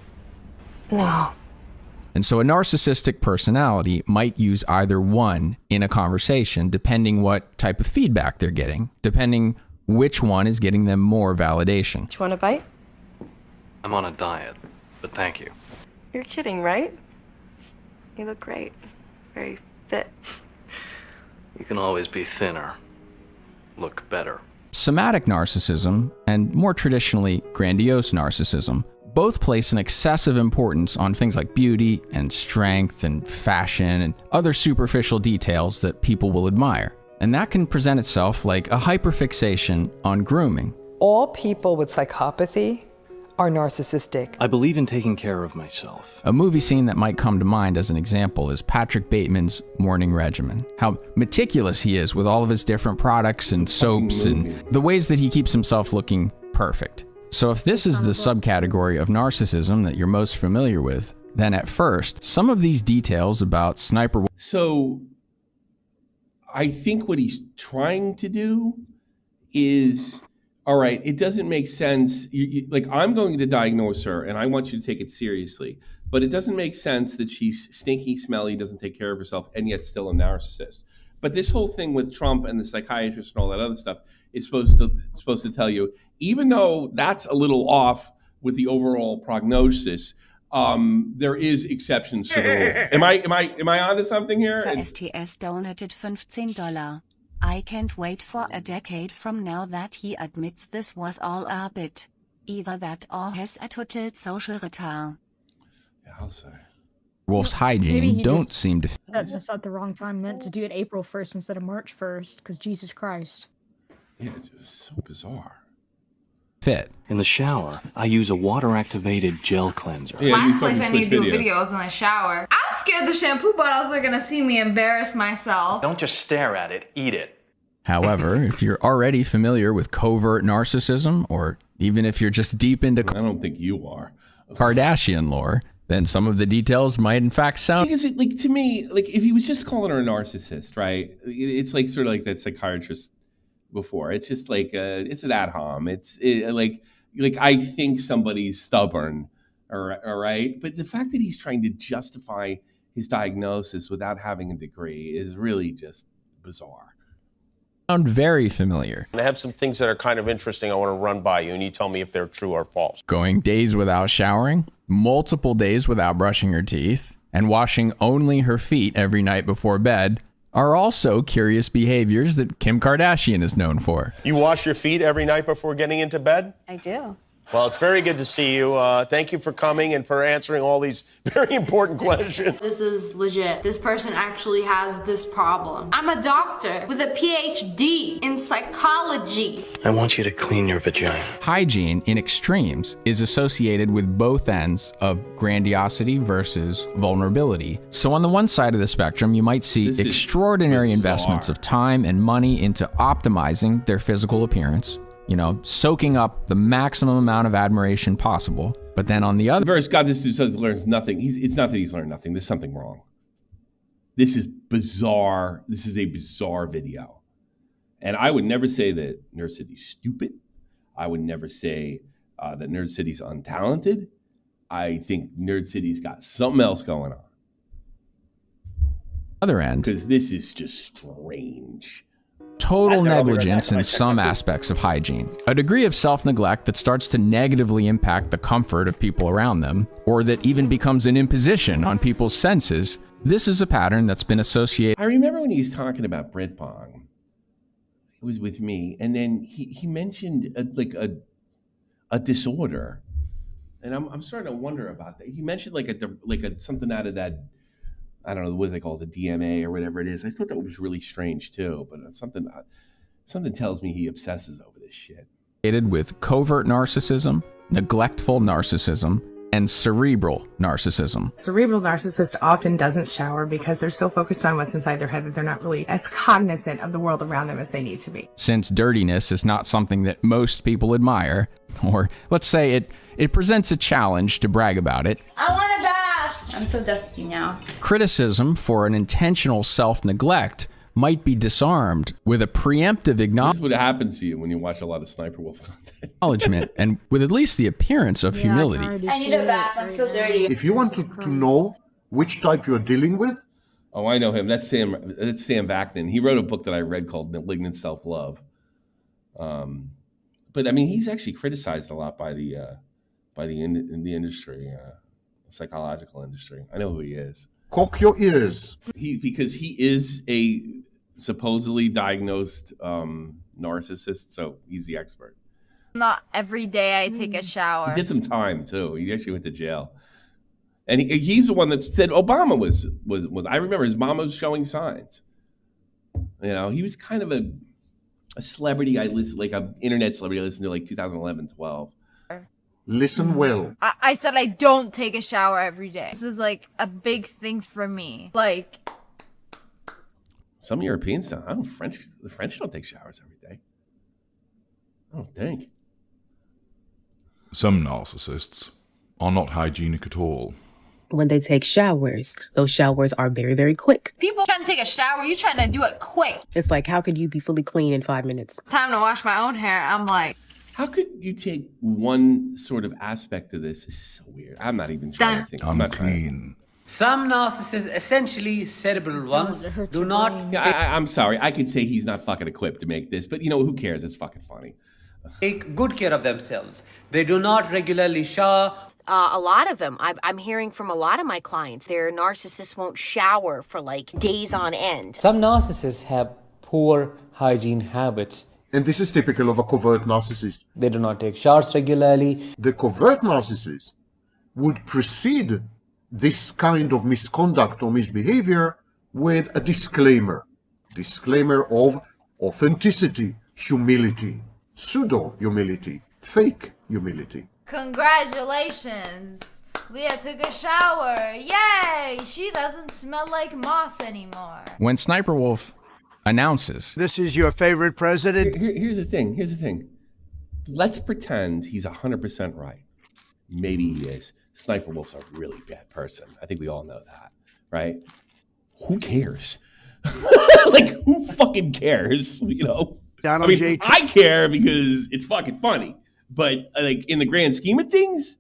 No. And so a narcissistic personality might use either one in a conversation, depending what type of feedback they're getting, depending which one is getting them more validation. Do you want a bite? I'm on a diet, but thank you. You're kidding, right? You look great. Very fit. You can always be thinner. Look better. Somatic narcissism, and more traditionally, grandiose narcissism, both place an excessive importance on things like beauty and strength and fashion and other superficial details that people will admire. And that can present itself like a hyperfixation on grooming. All people with psychopathy are narcissistic. I believe in taking care of myself. A movie scene that might come to mind as an example is Patrick Bateman's Morning Regimen. How meticulous he is with all of his different products and soaps and the ways that he keeps himself looking perfect. So if this is the subcategory of narcissism that you're most familiar with, then at first, some of these details about SSSniperWolf. So I think what he's trying to do is, all right, it doesn't make sense. Like, I'm going to diagnose her and I want you to take it seriously, but it doesn't make sense that she's stinky, smelly, doesn't take care of herself, and yet still a narcissist. But this whole thing with Trump and the psychiatrist and all that other stuff is supposed to tell you, even though that's a little off with the overall prognosis, there is exceptions to the rule. Am I onto something here? The STS donated $15. I can't wait for a decade from now that he admits this was all a bit. Either that or has a total social retard. Yeah, I'll say. Wolf's Hygiene don't seem to That's not the wrong time meant to do it April 1st instead of March 1st, because Jesus Christ. Yeah, it's just so bizarre. Fit. In the shower, I use a water-activated gel cleanser. Last place I need to do videos in the shower. I'm scared the shampoo bottles are gonna see me embarrass myself. Don't just stare at it, eat it. However, if you're already familiar with covert narcissism, or even if you're just deep into I don't think you are. Kardashian lore, then some of the details might in fact sound. See, like, to me, like, if he was just calling her a narcissist, right? It's like sort of like that psychiatrist before. It's just like it's an ad hom. Like I think somebody's stubborn, all right. But the fact that he's trying to justify his diagnosis without having a degree is really just bizarre. Sound very familiar. I have some things that are kind of interesting I want to run by you, and you tell me if they're true or false. Going days without showering, multiple days without brushing her teeth, and washing only her feet every night before bed are also curious behaviors that Kim Kardashian is known for. You wash your feet every night before getting into bed? I do. Well, it's very good to see you. Thank you for coming and for answering all these very important questions. This is legit. This person actually has this problem. I'm a doctor with a PhD in psychology. I want you to clean your vagina. Hygiene in extremes is associated with both ends of grandiosity versus vulnerability. So on the one side of the spectrum, you might see extraordinary investments of time and money into optimizing their physical appearance, you know, soaking up the maximum amount of admiration possible. But then on the other... Verse, God, this dude learns nothing. It's not that he's learned nothing. There's something wrong. This is bizarre. This is a bizarre video. And I would never say that Nerd City's stupid. I would never say that Nerd City's untalented. I think Nerd City's got something else going on. Other end. Because this is just strange. Total negligence in some aspects of hygiene. A degree of self-neglect that starts to negatively impact the comfort of people around them, or that even becomes an imposition on people's senses. This is a pattern that's been associated. I remember when he was talking about bread pong. It was with me, and then he mentioned a disorder, and I'm starting to wonder about that. He mentioned like a something out of that I don't know what they call it, the DMA or whatever it is. I thought that was really strange too, but something tells me he obsesses over this shit. With covert narcissism, neglectful narcissism, and cerebral narcissism. Cerebral narcissist often doesn't shower because they're so focused on what's inside their head that they're not really as cognizant of the world around them as they need to be. Since dirtiness is not something that most people admire, or let's say it presents a challenge to brag about it. I want a bath. I'm so dusty now. Criticism for an intentional self-neglect might be disarmed with a preemptive This is what happens to you when you watch a lot of SSniperWolf content. acknowledgement and with at least the appearance of humility. I need a bath. I'm so dirty. If you want to know which type you're dealing with, oh, I know him. That's Sam Vaknin. He wrote a book that I read called Malignant Self-Love. But I mean, he's actually criticized a lot by the industry, psychological industry. I know who he is. Cock your ears. Because he is a supposedly diagnosed narcissist, so he's the expert. Not every day I take a shower. He did some time too. He actually went to jail, and he's the one that said Obama was. I remember his mom was showing signs. You know, he was kind of a celebrity. I listened, like an internet celebrity. I listened to like 2011, 12. Listen well. I said I don't take a shower every day. This is like a big thing for me. Like, some Europeans don't. The French don't take showers every day. I don't think. Some narcissists are not hygienic at all. When they take showers, those showers are very, very quick. people trying to take a shower, you trying to do it quick. It's like, how could you be fully clean in 5 minutes? Time to wash my own hair. I'm like, how could you take one sort of aspect of this? This is so weird. I'm not even trying to think. I'm not trying. Some narcissists, essentially cerebral ones, do not. Yeah, I'm sorry. I could say he's not fucking equipped to make this, but you know, who cares? It's fucking funny. Take good care of themselves. They do not regularly shower. A lot of them. I'm hearing from a lot of my clients. Their narcissists won't shower for like days on end. Some narcissists have poor hygiene habits. And this is typical of a covert narcissist. They do not take showers regularly. The covert narcissist would precede this kind of misconduct or misbehavior with a disclaimer. Disclaimer of authenticity, humility, pseudo-humility, fake humility. congratulations. Leah took a shower. Yay! She doesn't smell like moss anymore. When SSniperWolf announces, "This is your favorite president." Here's the thing. Let's pretend he's 100% right. Maybe he is. SSniperWolf's a really bad person. I think we all know that, right? Who cares? Like, who fucking cares? You know? Donald J. I care because it's fucking funny. But, like, in the grand scheme of things...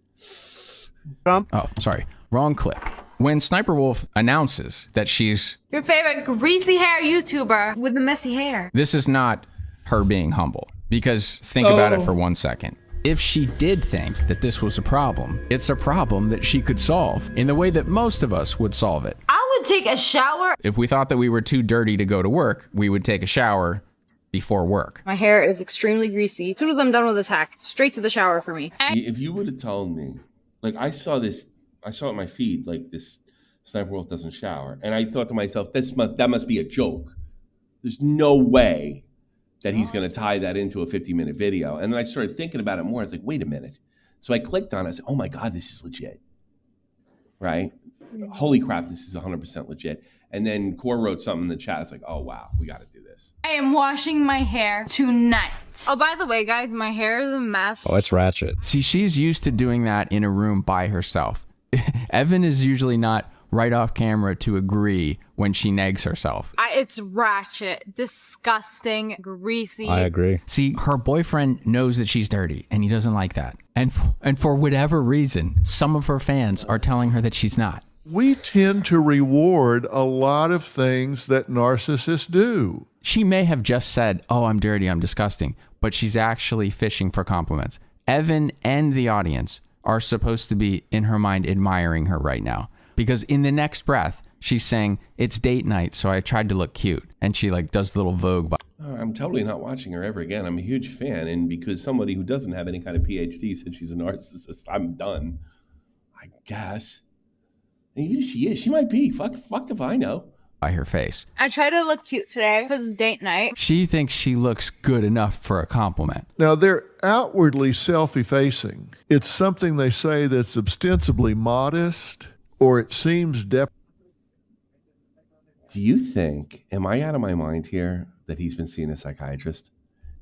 Oh, sorry. Wrong clip. When SSniperWolf announces that she's... Your favorite greasy hair YouTuber with the messy hair. This is not her being humble. Because think about it for 1 second. If she did think that this was a problem, it's a problem that she could solve in the way that most of us would solve it. I would take a shower. If we thought that we were too dirty to go to work, we would take a shower before work. My hair is extremely greasy. As soon as I'm done with this hack, straight to the shower for me. If you would have told me, like, I saw it in my feed, like, this SSniperWolf doesn't shower. And I thought to myself, that must be a joke. There's no way that he's going to tie that into a 50-minute video. And then I started thinking about it more. I was like, wait a minute. So I clicked on it. I said, oh my God, this is legit. Right? Holy crap, this is 100% legit. And then Core wrote something in the chat. I was like, oh wow, we got to do this. I am washing my hair tonight. Oh, by the way, guys, my hair is a mess. Oh, it's ratchet. See, she's used to doing that in a room by herself. Evan is usually not right off camera to agree when she negs herself. It's ratchet, disgusting, greasy. I agree. See, her boyfriend knows that she's dirty, and he doesn't like that. And for whatever reason, some of her fans are telling her that she's not. We tend to reward a lot of things that narcissists do. She may have just said, oh, I'm dirty, I'm disgusting, but she's actually fishing for compliments. Evan and the audience are supposed to be, in her mind, admiring her right now. Because in the next breath, she's saying, it's date night, so I tried to look cute. And she like does little Vogue. I'm totally not watching her ever again. I'm a huge fan. And because somebody who doesn't have any kind of PhD said she's a narcissist, I'm done. I guess. Maybe she is. She might be. Fuck if I know. By her face. I try to look cute today because date night. She thinks she looks good enough for a compliment. Now, they're outwardly self-effacing. It's something they say that's ostensibly modest, or it seems Do you think, am I out of my mind here, that he's been seeing a psychiatrist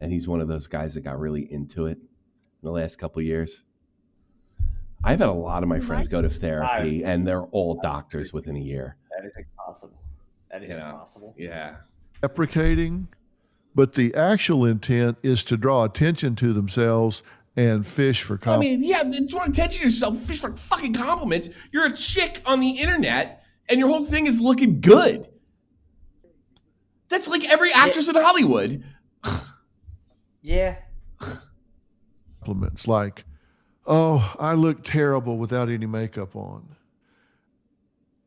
and he's one of those guys that got really into it in the last couple of years? I've had a lot of my friends go to therapy and they're all doctors within a year. Anything's possible. Anything's possible. Yeah. deprecating, but the actual intent is to draw attention to themselves and fish for I mean, yeah, draw attention to yourself, fish for fucking compliments. You're a chick on the internet and your whole thing is looking good. That's like every actress in Hollywood. Yeah. compliments like, oh, I look terrible without any makeup on.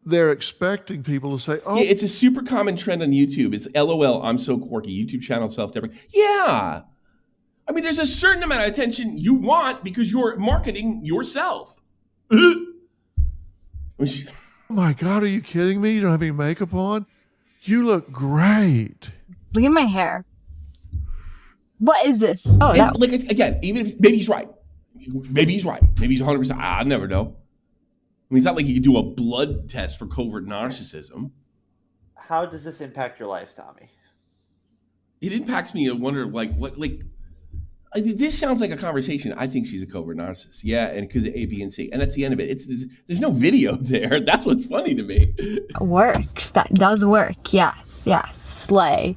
They're expecting people to say, oh. Yeah, it's a super common trend on YouTube. It's LOL, I'm so quirky. YouTube channel self-deprecating. Yeah. I mean, there's a certain amount of attention you want because you're marketing yourself. Oh my God, are you kidding me? You don't have any makeup on? You look great. Look at my hair. What is this? Oh, And, that. like, again, even if maybe he's right. Maybe he's right. Maybe he's 100%. I'll never know. I mean, it's not like you could do a blood test for covert narcissism. How does this impact your life, Tommy? It impacts me. I wonder, this sounds like a conversation. I think she's a covert narcissist. Yeah, and because of A, B, and C. And that's the end of it. There's no video there. That's what's funny to me. Works. That does work. Yes. Slay.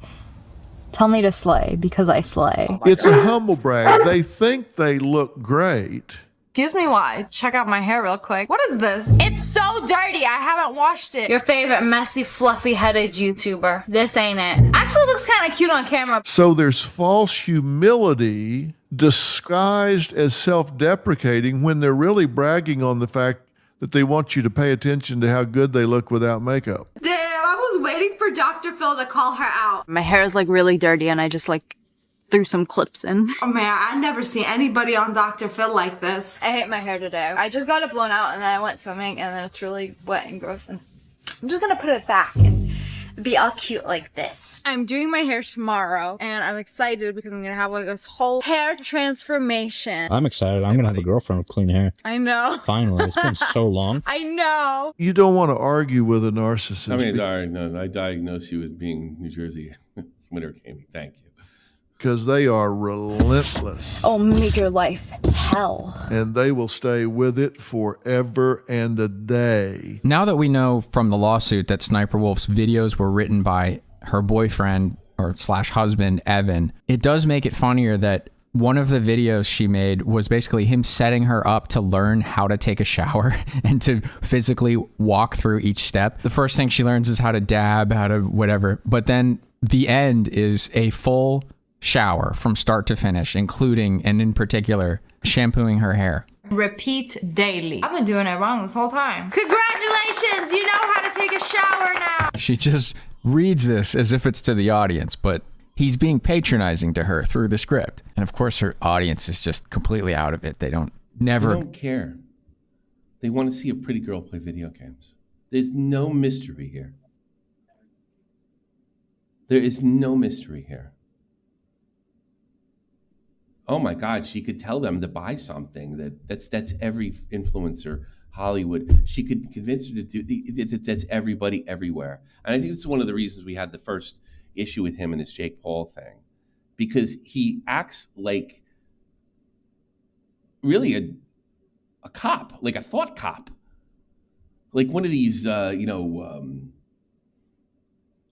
Tell me to slay because I slay. It's a humble brag. They think they look great. Excuse me, why? Check out my hair real quick. What is this? It's so dirty. I haven't washed it. Your favorite messy, fluffy-headed YouTuber. This ain't it. Actually looks kind of cute on camera. So there's false humility disguised as self-deprecating when they're really bragging on the fact that they want you to pay attention to how good they look without makeup. Damn, I was waiting for Dr. Phil to call her out. My hair is like really dirty and I just threw some clips in. Oh man, I never seen anybody on Dr. Phil like this. I hate my hair today. I just got it blown out and then I went swimming and then it's really wet and gross and I'm just gonna put it back and be all cute like this. I'm doing my hair tomorrow and I'm excited because I'm gonna have like this whole hair transformation. I'm excited. I'm gonna have a girlfriend with clean hair. I know. Finally, it's been so long. I know. You don't want to argue with a narcissist. I diagnosed you with being New Jersey. It's winter gaming. Thank you. Because they are relentless. Oh, make your life hell. And they will stay with it forever and a day. Now that we know from the lawsuit that SniperWolf's videos were written by her boyfriend or / husband, Evan, it does make it funnier that one of the videos she made was basically him setting her up to learn how to take a shower and to physically walk through each step. The first thing she learns is how to dab, how to whatever. But then the end is a full shower from start to finish, including and in particular shampooing her hair. Repeat daily. I've been doing it wrong this whole time. Congratulations, you know how to take a shower now. She just reads this as if it's to the audience, but he's being patronizing to her through the script. And of course her audience is just completely out of it. They don't care. They want to see a pretty girl play video games. There's no mystery here. There is no mystery here. Oh my God, she could tell them to buy something. That's every influencer, Hollywood. She could convince her to do that's everybody everywhere. And I think it's one of the reasons we had the first issue with him and his Jake Paul thing. Because he acts like really a cop, like a thought cop. Like one of these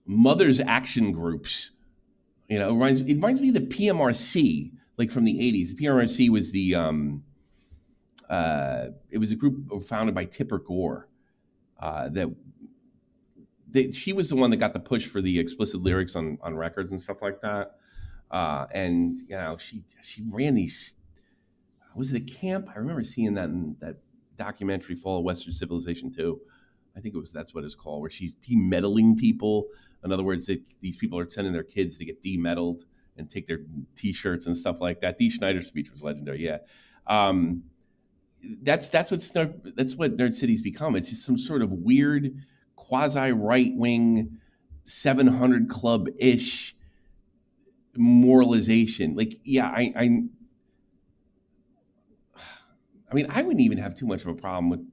mothers action groups. It reminds me of the PMRC. Like from the 80s. The PRNC was it was a group founded by Tipper Gore. She was the one that got the push for the explicit lyrics on records and stuff like that. And she ran these, was it a camp? I remember seeing that in that documentary, Fall of Western Civilization 2. I think that's what it's called, where she's demedaling people. In other words, these people are sending their kids to get demedaled and take their T-shirts and stuff like that. Dee Schneider's speech was legendary, yeah. that's what Nerd City's become. It's just some sort of weird quasi right wing 700 Club ish moralization. Like, yeah, I mean, I wouldn't even have too much of a problem with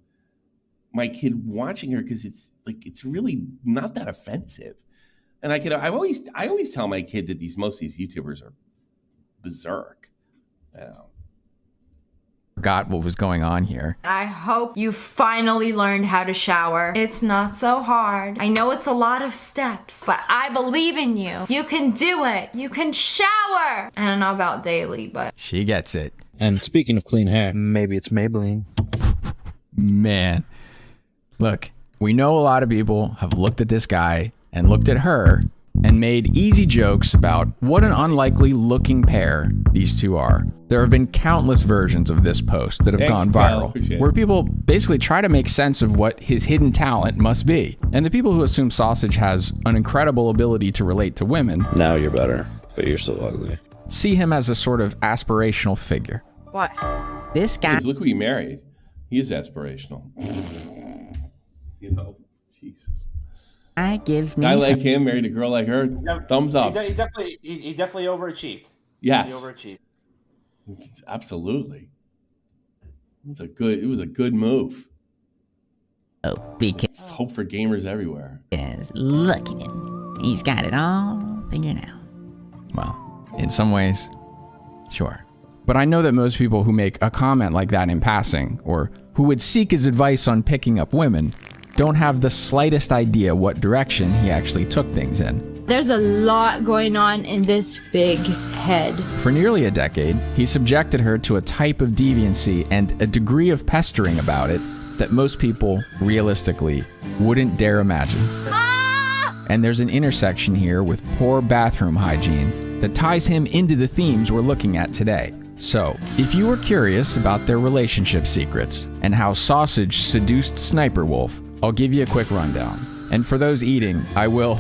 my kid watching her because it's really not that offensive. And I always tell my kid that most of these YouTubers are berserk. Forgot what was going on here. I hope you finally learned how to shower. It's not so hard. I know it's a lot of steps, but I believe in you. You can do it. You can shower. And I don't know about daily, but She gets it. And speaking of clean hair, maybe it's Maybelline. Man, look, we know a lot of people have looked at this guy and looked at her and made easy jokes about what an unlikely looking pair these two are. There have been countless versions of this post that have gone viral, where people basically try to make sense of what his hidden talent must be. And the people who assume Sausage has an incredible ability to relate to women, Now you're better, but you're still ugly. see him as a sort of aspirational figure. what? This guy. Look who he married. He is aspirational. Jesus. I gives me. Guy like him married a girl like her. Thumbs up. He definitely overachieved. Yes. He overachieved. Absolutely. It was a good move. Oh, because Let's hope for gamers everywhere. Look at him. He's got it all figured out. Well, in some ways, sure. But I know that most people who make a comment like that in passing, or who would seek his advice on picking up women, don't have the slightest idea what direction he actually took things in. There's a lot going on in this big head. For nearly a decade, he subjected her to a type of deviancy and a degree of pestering about it that most people, realistically, wouldn't dare imagine. And there's an intersection here with poor bathroom hygiene that ties him into the themes we're looking at today. So, if you were curious about their relationship secrets and how Sausage seduced SSSniperWolf, I'll give you a quick rundown. And for those eating, I will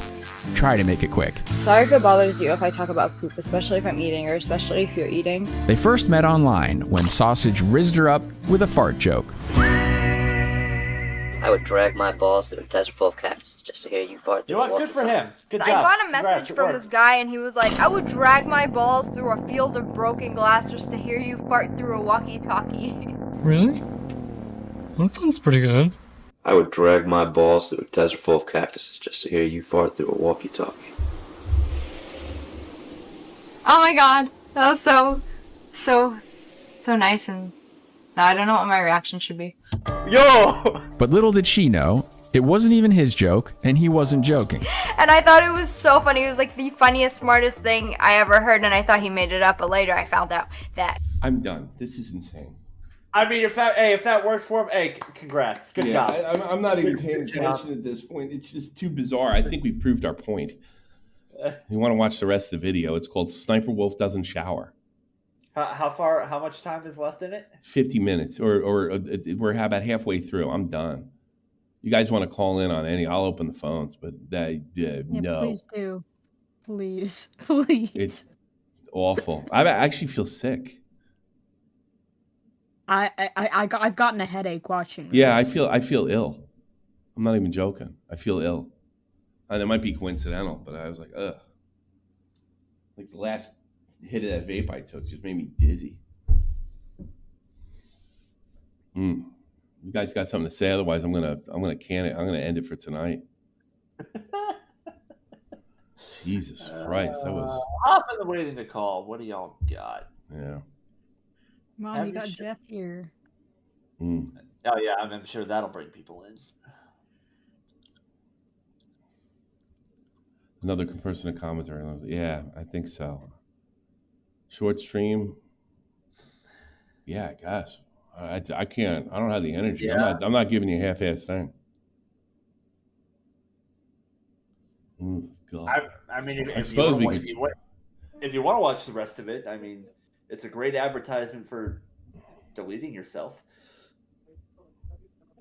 try to make it quick. Sorry if it bothers you if I talk about poop, especially if I'm eating, or especially if you're eating. They first met online when Sausage rizzed her up with a fart joke. I would drag my balls through a desert full of cactuses just to hear you fart through. You know what? Good for him. Good job. I got a Congrats, message it from worked. this guy and he was like, I would drag my balls through a field of broken glass just to hear you fart through a walkie-talkie. Really? That sounds pretty good. I would drag my balls through a desert full of cactuses just to hear you fart through a walkie-talkie. Oh my god, that was so nice, and now I don't know what my reaction should be. Yo! But little did she know, it wasn't even his joke, and he wasn't joking. And I thought it was so funny. It was like the funniest, smartest thing I ever heard, and I thought he made it up, but later I found out that. I'm done. This is insane. I mean, if that worked for him, hey, congrats. Good job. I'm not even paying Good job. attention at this point. It's just too bizarre. I think we proved our point. You want to watch the rest of the video? It's called SSSniperWolf Doesn't Shower. How much time is left in it? 50 minutes, or we're about halfway through. I'm done. You guys want to call in on any? I'll open the phones, but no. Please do. Please. Please. It's awful. I actually feel sick. I've gotten a headache watching this. Yeah, I feel ill. I'm not even joking. I feel ill. And it might be coincidental, but I was like, ugh. Like the last hit of that vape I took just made me dizzy. You guys got something to say? Otherwise, I'm gonna can it. I'm gonna end it for tonight. Jesus Christ, that was. I've been waiting to call. What do y'all got? Yeah. Mom, you got Jeff here. Oh yeah, I'm sure that'll bring people in. Another person in commentary. Yeah, I think so. Short stream. Yeah, I guess. I can't. I don't have the energy. Yeah. I'm not giving you a half-ass thing. God. I mean, I suppose we could. If you want to watch the rest of it, I mean, it's a great advertisement for deleting yourself.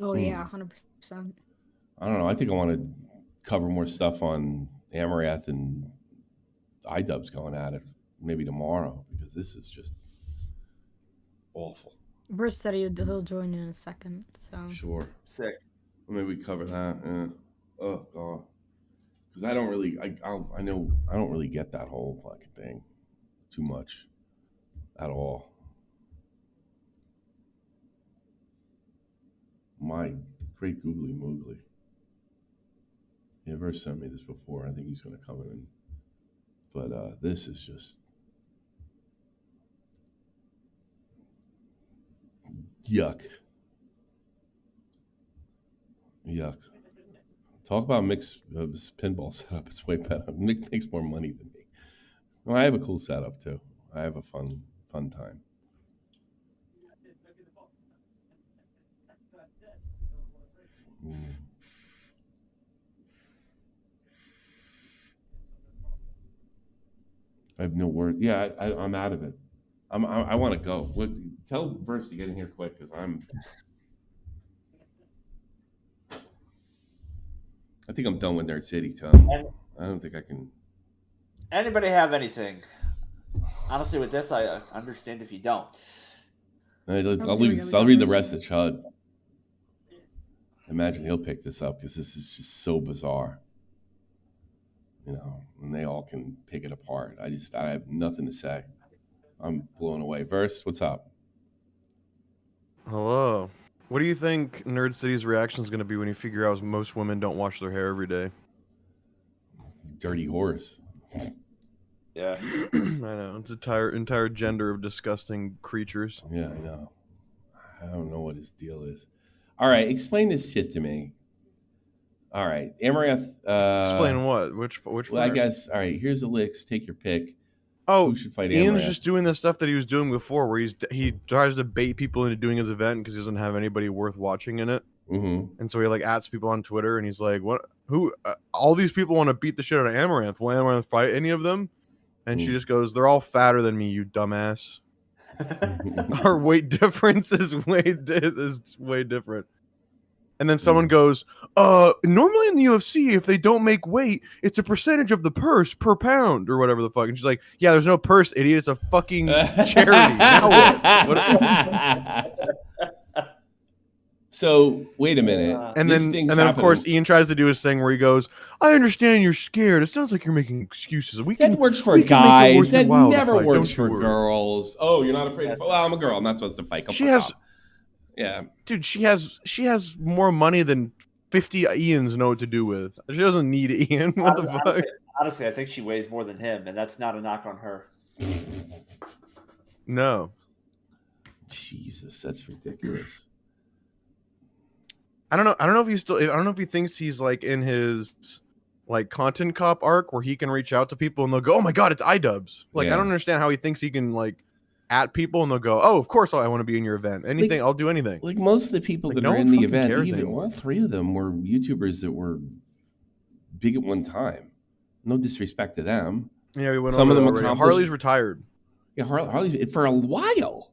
Oh yeah, 100%. I don't know. I think I want to cover more stuff on Amarath and iDubbbz going at it maybe tomorrow, because this is just awful. Bruce said he'll join in a second. So Sure. Sick. Maybe we cover that. Oh god. Because I don't really, I know I don't really get that whole fucking thing too much at all. My great googly moogly. Yeah, Verse sent me this before. I think he's going to come in. But this is just yuck. Yuck. Talk about Mick's pinball setup. It's way better. Mick makes more money than me. Well, I have a cool setup too. I have a fun time. I have no word. Yeah, I'm out of it. I want to go. Tell Verse to get in here quick because I think I'm done with Nerd City, Tom. I don't think I can. Anybody have anything? Honestly, with this, I understand if you don't. I'll read the rest of Chud. Imagine he'll pick this up because this is just so bizarre. You know, and they all can pick it apart. I have nothing to say. I'm blown away. Verse, what's up? Hello. What do you think Nerd City's reaction is going to be when you figure out most women don't wash their hair every day? Dirty horse. Yeah. I know. It's an entire gender of disgusting creatures. Yeah, I know. I don't know what his deal is. All right, explain this shit to me. All right, Amaranth. Explain what? Which well, I guess. All right, here's a list. Take your pick. Oh, who should fight Ian's Amaranth? just doing the stuff that he was doing before, where he tries to bait people into doing his event because he doesn't have anybody worth watching in it. Mm-hmm. And so he like adds people on Twitter, and he's like, "What? Who? All these people want to beat the shit out of Amaranth. Will Amaranth fight any of them?" And she just goes, "They're all fatter than me, you dumbass. Our weight difference is way different." And then someone goes, normally in the UFC, if they don't make weight, it's a percentage of the purse per pound or whatever the fuck. And she's like, yeah, there's no purse, idiot. It's a fucking charity. Now what? So wait a minute. And then of course Ian tries to do his thing where he goes, I understand you're scared. It sounds like you're making excuses. That works for guys. That never works for girls. Oh, you're not afraid to fight? Well, I'm a girl. I'm not supposed to fight. She has... Yeah, dude, she has more money than 50 Ians know what to do with. She doesn't need Ian. What the fuck? Honestly, I think she weighs more than him, and that's not a knock on her. No. Jesus, that's ridiculous. I don't know if he's still. I don't know if he thinks he's like in his like content cop arc where he can reach out to people and they'll go, "Oh my god, it's iDubbbz." Like I don't understand how he thinks he can like at people and they'll go, "Oh, of course I want to be in your event. Anything, I'll do anything." Like most of the people that are in the event, even all three of them were YouTubers that were big at one time. No disrespect to them. Yeah, we went Some of them accomplished. Harley's retired. Yeah, Harley's for a while,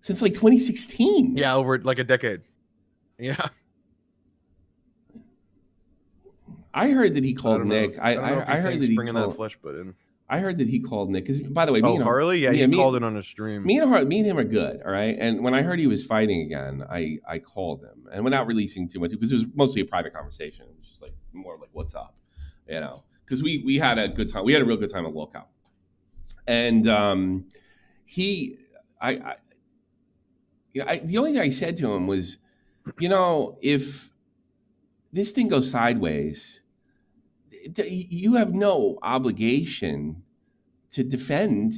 since like 2016. Yeah, over like a decade. Yeah. I heard that he called Nick. I heard that he bringing that flesh butt in. I heard that he called Nick because, by the way, me and Harley, he called it on a stream. Me and him are good, all right. And when I heard he was fighting again, I called him, and without releasing too much because it was mostly a private conversation. It was just like more like, "What's up?" You know, because we had a good time. We had a real good time at lolcow, and the only thing I said to him was, you know, if this thing goes sideways, you have no obligation to defend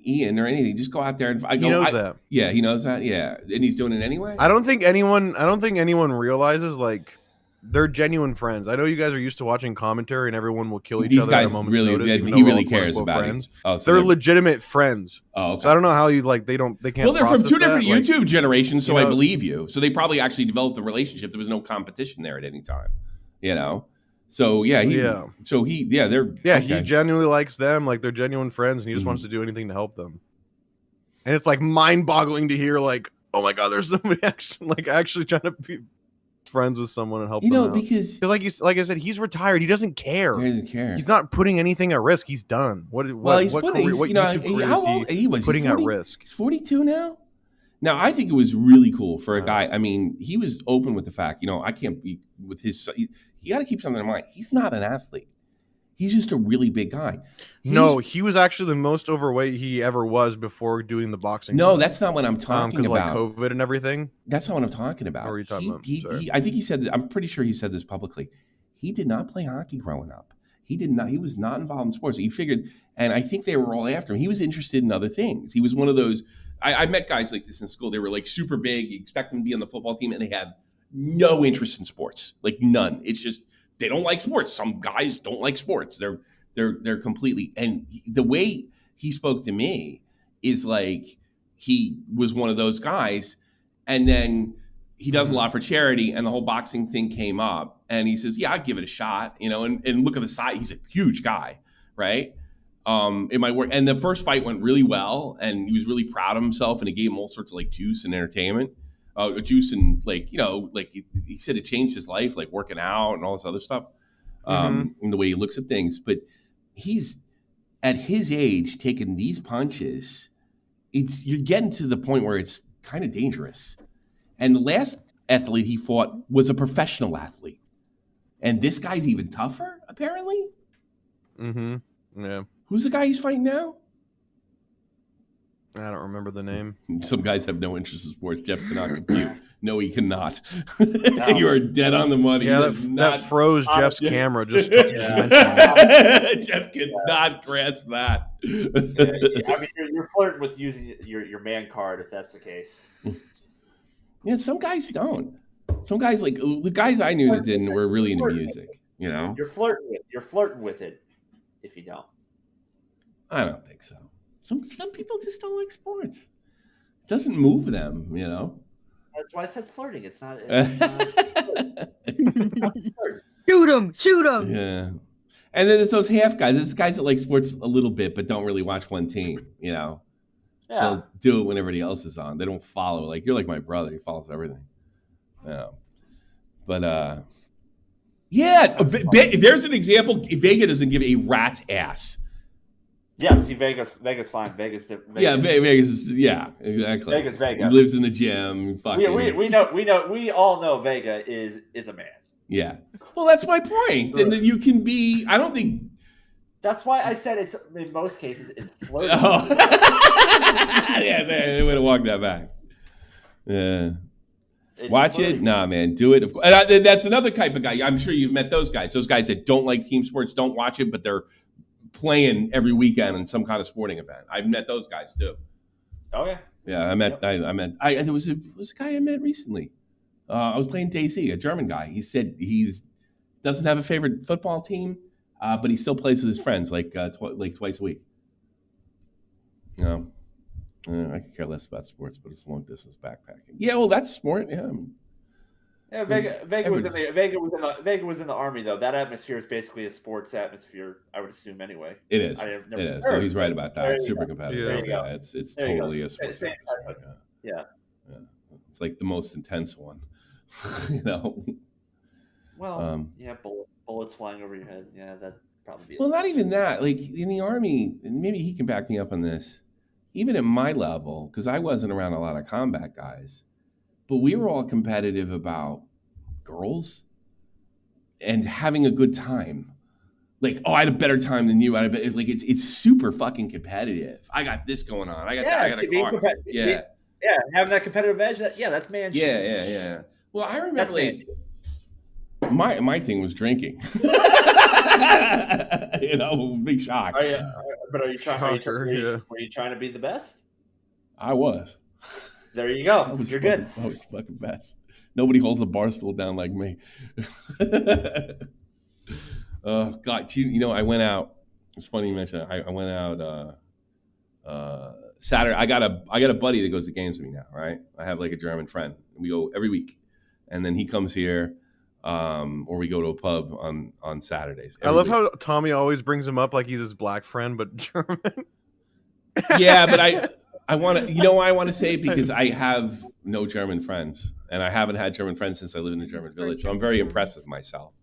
Ian or anything. Just go out there and he knows that. Yeah, he knows that. Yeah, and he's doing it anyway. I don't think anyone realizes like they're genuine friends. I know you guys are used to watching commentary and everyone will kill each other at a moment's notice. He really cares about it. Oh, so they're legitimate friends. Oh, okay. So I don't know how you like they can't. Well, they're from two different that. YouTube generations, so I believe you. So they probably actually developed a relationship. There was no competition there at any time. You know. So he genuinely likes them, like they're genuine friends, and he just wants to do anything to help them. And it's like mind-boggling to hear, like, oh my god, there's somebody actually trying to be friends with someone and help them out. Because like I said, he's retired. He doesn't care. He doesn't care. He's not putting anything at risk. He's done. What he's putting. How old he was? Putting at risk. He's 42 now. Now, I think it was really cool for a guy. I mean, he was open with the fact, I can't be with his. You got to keep something in mind. He's not an athlete. He's just a really big guy. He was actually the most overweight he ever was before doing the boxing. No, that's not what I'm talking about. Like COVID and everything. That's not what I'm talking about. What are you talking about? I think he said. I'm pretty sure he said this publicly. He did not play hockey growing up. He did not. He was not involved in sports. He figured, and I think they were all after him. He was interested in other things. He was one of those. I met guys like this in school. They were like super big. You expect them to be on the football team, and they have no interest in sports, like none. It's just they don't like sports. Some guys don't like sports. They're completely. And the way he spoke to me is like he was one of those guys, and then he does a lot for charity, and the whole boxing thing came up, and he says, "Yeah, I'd give it a shot," and look at the size. He's a huge guy, right? It might work. And the first fight went really well, and he was really proud of himself, and it gave him all sorts of like juice and entertainment, juice and like he said it changed his life, like working out and all this other stuff, and the way he looks at things. But he's at his age taking these punches. You're getting to the point where it's kind of dangerous. And the last athlete he fought was a professional athlete, and this guy's even tougher apparently. Yeah. Who's the guy he's fighting now? I don't remember the name. Some guys have no interest in sports. Jeff cannot compute. No, he cannot. You are dead on the money. Yeah, that froze Jeff's camera. Just Jeff cannot grasp that. I mean, you're flirting with using your man card if that's the case. Yeah, some guys don't. Some guys, like the guys I knew that didn't, were really into music. You're flirting with it if you don't. I don't think so. Some people just don't like sports. It doesn't move them, That's why I said flirting. It's not. Shoot him. Yeah. And then there's those half guys. There's guys that like sports a little bit, but don't really watch one team. Yeah. They'll do it when everybody else is on. They don't follow. Like you're like my brother. He follows everything. But there's an example. Vega doesn't give a rat's ass. Yeah, see, Vegas fine. Vegas. Yeah, Vegas is, exactly. Vegas. He lives in the gym. We all know Vega is a man. Yeah. Well, that's my point. And then you can be. I don't think. That's why I said it's in most cases it's flirting. Oh. Yeah, they would have walked that back. Yeah. Watch flirting. It? Nah, man. Do it. And that's another type of guy. I'm sure you've met those guys. Those guys that don't like team sports, don't watch it, but they're playing every weekend in some kind of sporting event. I've met those guys too. Oh yeah. Yeah, I met. There was a guy I met recently. I was playing DayZ, a German guy. He said doesn't have a favorite football team, but he still plays with his friends like twice a week. I could care less about sports, but it's long distance backpacking. Yeah, well, that's sport. Yeah. Yeah, Vega was in the Army though. That atmosphere is basically a sports atmosphere, I would assume anyway. It is. No, he's right about that. It's super competitive. Yeah, it's totally a sports atmosphere. Yeah. It's like the most intense one. Well, bullets flying over your head. Yeah, that probably. Well, not even that. Like in the Army, and maybe he can back me up on this. Even at my level, because I wasn't around a lot of combat guys. But we were all competitive about girls and having a good time. Like, I had a better time than you. It's super fucking competitive. I got this going on. I got that. I got a car. Yeah, having that competitive edge. That's man shit. Yeah. Well, I remember my thing was drinking. Big shock. But are you trying to be the best? I was. There you go. You're good. I was fucking best. Nobody holds a bar stool down like me. Oh God! I went out. It's funny you mentioned it. I went out Saturday. I got a buddy that goes to games with me now. Right? I have like a German friend. We go every week, and then he comes here, or we go to a pub on Saturdays. I love how Tommy always brings him up like he's his black friend, but German. Yeah, but I want to, why I want to say it? Because I have no German friends, and I haven't had German friends since I lived in a German village. So I'm very impressed with myself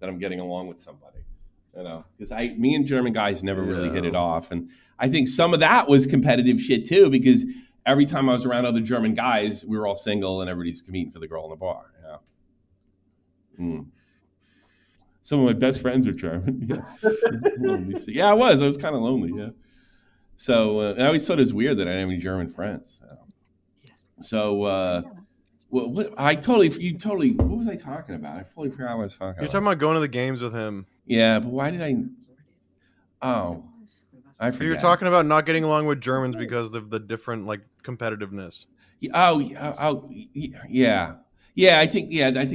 that I'm getting along with somebody, because me and German guys never really hit it off. And I think some of that was competitive shit too, because every time I was around other German guys, we were all single and everybody's competing for the girl in the bar. Some of my best friends are German. Yeah, I was kind of lonely. Yeah. So and I always thought it was weird that I didn't have any German friends. So what what was I talking about? I fully forgot what I was talking about. You're talking about going to the games with him. Yeah, but why did I? Oh, I forget. You're talking about not getting along with Germans because of the different like competitiveness. Yeah, I think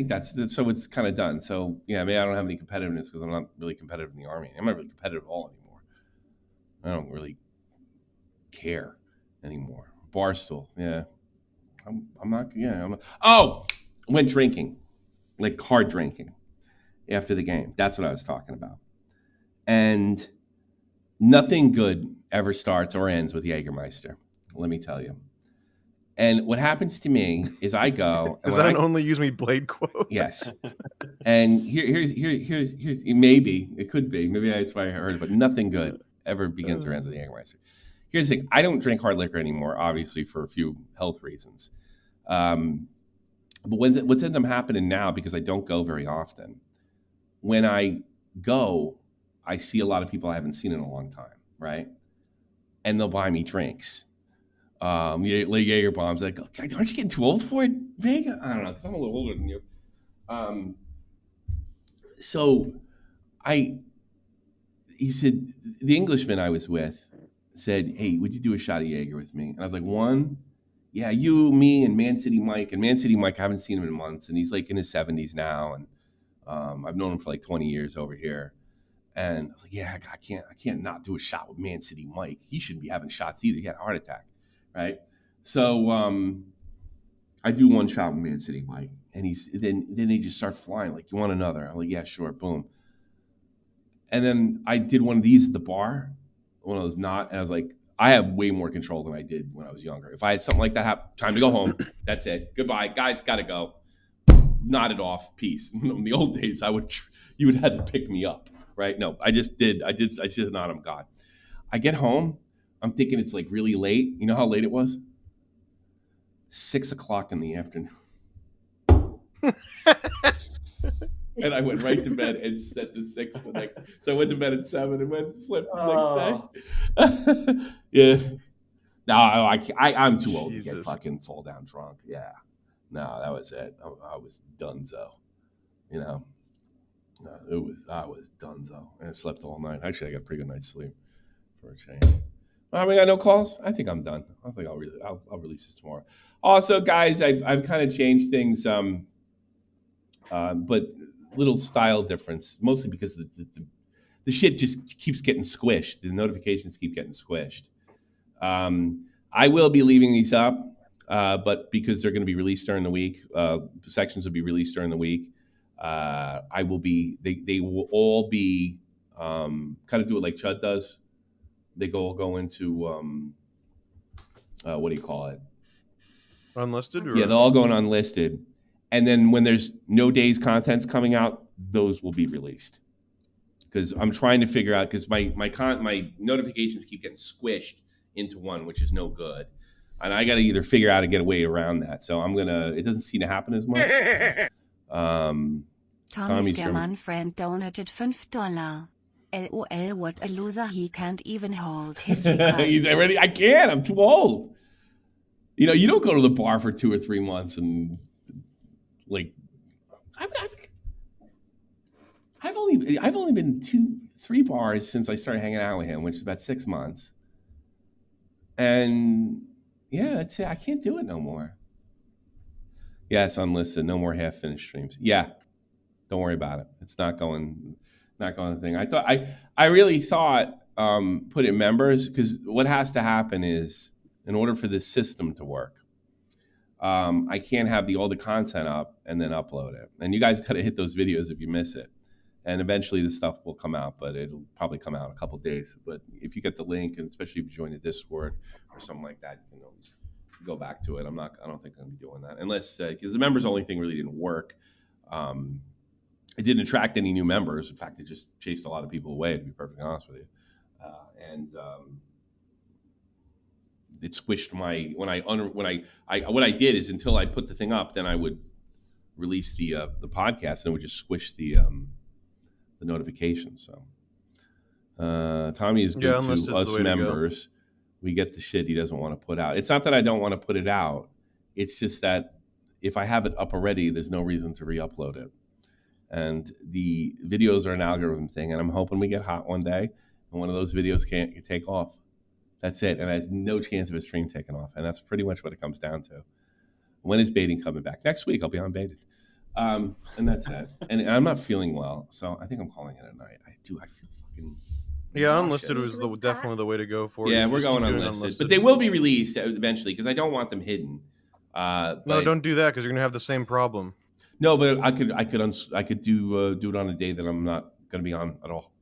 that's so it's kind of done. So yeah, maybe I don't have any competitiveness because I'm not really competitive in the army. I'm not really competitive at all anymore. I don't really care anymore. Barstool, yeah. I'm not. Yeah, went drinking, like hard drinking, after the game. That's what I was talking about. And nothing good ever starts or ends with Jägermeister. Let me tell you. And what happens to me is I go. Is that an only use me blade quote? Yes. And here's maybe it could be maybe that's why I heard it, but nothing good ever begins or ends with Jägermeister. Here's the thing: I don't drink hard liquor anymore, obviously for a few health reasons. But what's ended up happening now, because I don't go very often, when I go, I see a lot of people I haven't seen in a long time, right? And they'll buy me drinks. Jaeger bombs. Like, aren't you getting too old for it, Vega? I don't know, because I'm a little older than you. So he said, the Englishman I was with said, hey, would you do a shot of Jaeger with me? And I was like, one? Yeah, you, me, and Man City Mike. And Man City Mike, I haven't seen him in months, and he's like in his 70s now. And I've known him for like 20 years over here. And I was like, yeah, I can't not do a shot with Man City Mike. He shouldn't be having shots either. He had a heart attack, right? So I do one shot with Man City Mike, and then they just start flying. Like, you want another? I'm like, yeah, sure, boom. And then I did one of these at the bar when I was not, and I was like, I have way more control than I did when I was younger. If I had something like that happen, time to go home. That's it. Goodbye, guys. Got to go. Nod it off. Peace. In the old days, you would have to pick me up, right? No, I just nod. I'm God. I get home. I'm thinking it's like really late. You know how late it was? 6 o'clock in the afternoon. And I went right to bed and set the 6 the next. So I went to bed at 7 and went to sleep the next day. Yeah. No, I'm too old to get fucking fall down drunk. Yeah. No, that was it. I was donezo. You know. No, I was donezo. And I slept all night. Actually, I got a pretty good night's sleep for a change. I mean, I no calls. I think I'm done. I think I'll release this tomorrow. Also, guys, I've kind of changed things, but little style difference, mostly because the shit just keeps getting squished. The notifications keep getting squished. I will be leaving these up, but because they're going to be released during the week, sections will be released during the week. I will be. They will all be kind of do it like Chud does. They go into what do you call it? Unlisted? Yeah, they're all going unlisted. And then when there's no days contents coming out, those will be released. Because I'm trying to figure out, because my notifications keep getting squished into one, which is no good. And I got to either figure out how to get a way around that. So it doesn't seem to happen as much. Tommy's German friend donated $5. LOL, what a loser. He can't even hold his He's already. I can't. I'm too old. You know, you don't go to the bar for 2 or 3 months and like. I've only been 2-3 bars since I started hanging out with him, which is about 6 months. And yeah, that's it. I can't do it no more. Yes, unlisted. No more half-finished streams. Yeah, don't worry about it. It's not going the thing. I really thought put in members, because what has to happen is, in order for this system to work, I can't have all the content up and then upload it. And you guys got to hit those videos if you miss it. And eventually the stuff will come out, but it'll probably come out in a couple of days. But if you get the link, and especially if you join the Discord or something like that, you can always go back to it. I don't think I'm gonna be doing that unless because the members only thing really didn't work. It didn't attract any new members. In fact, it just chased a lot of people away, to be perfectly honest with you. it squished my what I did is until I put the thing up, then I would release the podcast and it would just squish the notifications. So Tommy is good to us members. We get the shit he doesn't want to put out. It's not that I don't want to put it out. It's just that if I have it up already, there's no reason to re-upload it. And the videos are an algorithm thing, and I'm hoping we get hot one day and one of those videos can't take off. That's it. And there's no chance of a stream taking off. And that's pretty much what it comes down to. When is baiting coming back? Next week, I'll be on baited. And that's it. And I'm not feeling well, so I think I'm calling it a night. I feel fucking... Yeah, unlisted was definitely the way to go for it. Yeah, we're going unlisted. But they will be released eventually because I don't want them hidden. No, don't do that because you're going to have the same problem. No, but I could do it on a day that I'm not going to be on at all.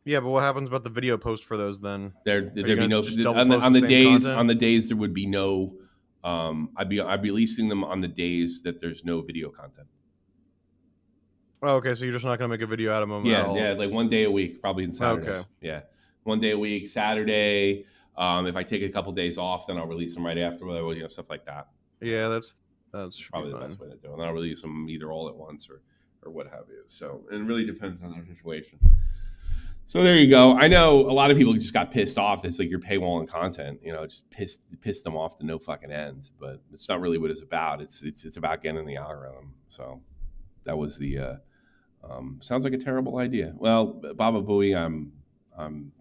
Yeah, but what happens about the video post for those then? There'd be no on the days there would be no. I'd be releasing them on the days that there's no video content. Oh, okay, so you're just not gonna make a video out of them. Yeah, like one day a week, probably in Saturdays. Okay. Yeah, one day a week, Saturday. If I take a couple days off, then I'll release them right after, stuff like that. Yeah, that's probably the best way to do it. And I'll release them either all at once or what have you. So it really depends on the situation. So there you go. I know a lot of people just got pissed off. It's like you're paywalling content, just pissed them off to no fucking end. But it's not really what it's about. It's about getting in the algorithm. So that was the sounds like a terrible idea. Well, Baba Booey, I'm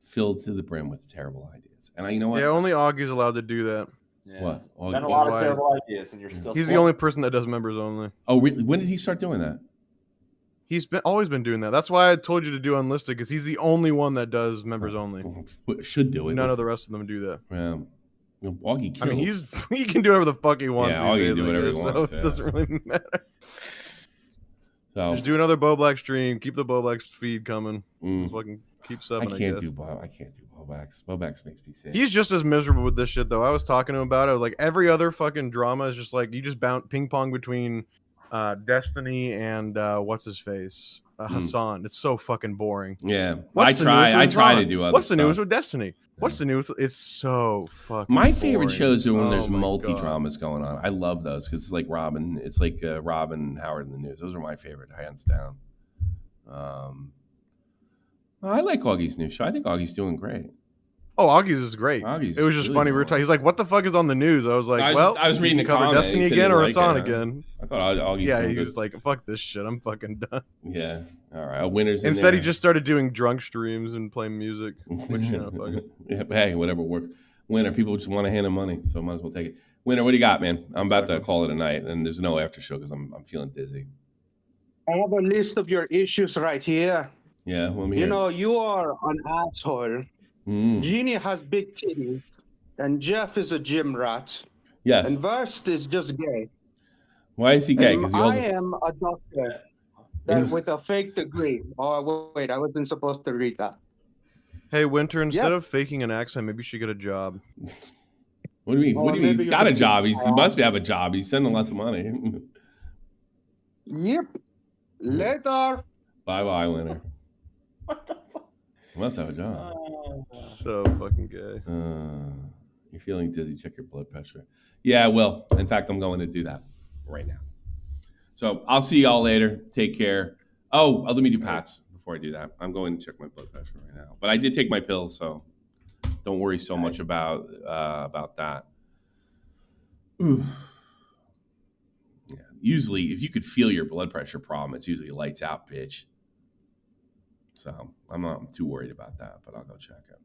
filled to the brim with terrible ideas. And you know what? Yeah, only Augie's allowed to do that. Yeah. What? Been a lot of terrible ideas, and you're still. He's the only person that does members only. Oh, really? When did he start doing that? He's always been doing that. That's why I told you to do unlisted because he's the only one that does members only. Should do it. None of the rest of them do that. Yeah. Augie kills. I mean, he can do whatever the fuck he wants. Yeah, Augie can do whatever he wants. So it doesn't really matter. So, just do another Boblack stream. Keep the Boblack feed coming. Fucking keep subbing. I can't do Bobacks. Bobacks makes me sick. He's just as miserable with this shit though. I was talking to him about it. I was like, every other fucking drama is just like you just bounce ping pong between Destiny and what's his face Hassan. It's so fucking boring. Yeah, I try to do other What's the stuff. news with Destiny? What's the news? It's so fucking. My favorite boring. shows are when there's multi dramas going on. I love those because it's like Robin. It's like Robin Howard in the news. Those are my favorite, hands down. I like Augie's new show. I think Augie's doing great. Oh, Augie's is great. Augie's it was just really funny. We were talking. He's like, "What the fuck is on the news?" I was like, I was reading the cover comments. Destiny again or Hassan like again." I thought Augie's. Yeah, doing he good. was like, "Fuck this shit. I'm fucking done." Yeah. All right. Winners. Instead, he just started doing drunk streams and playing music, which fucking. Yeah, but hey, whatever works. Winner. People just want to hand him money, so might as well take it. Winner, what do you got, man? I'm about to call it a night, and there's no after show because I'm feeling dizzy. I have a list of your issues right here. Yeah, well, you know, you are an asshole. Jeannie has big titties, and Jeff is a gym rat. Yes. And Verst is just gay. Why is he gay? And I am a doctor with a fake degree. Oh, wait, I wasn't supposed to read that. Hey, Winter, instead of faking an accent, maybe you should get a job. What do you mean? What do you mean? He's got a job. He must have a job. He's sending lots of money. Yep. Later. Bye, Winner. What the fuck? He must have a job. So fucking gay. You're feeling dizzy. Check your blood pressure. Yeah, I will. In fact, I'm going to do that right now. So I'll see y'all later. Take care. Oh, let me do Pat's before I do that. I'm going to check my blood pressure right now. But I did take my pills, so don't worry so much about that. Ooh. Yeah. Usually, if you could feel your blood pressure problem, it's usually lights out, bitch. So I'm not too worried about that, but I'll go check it.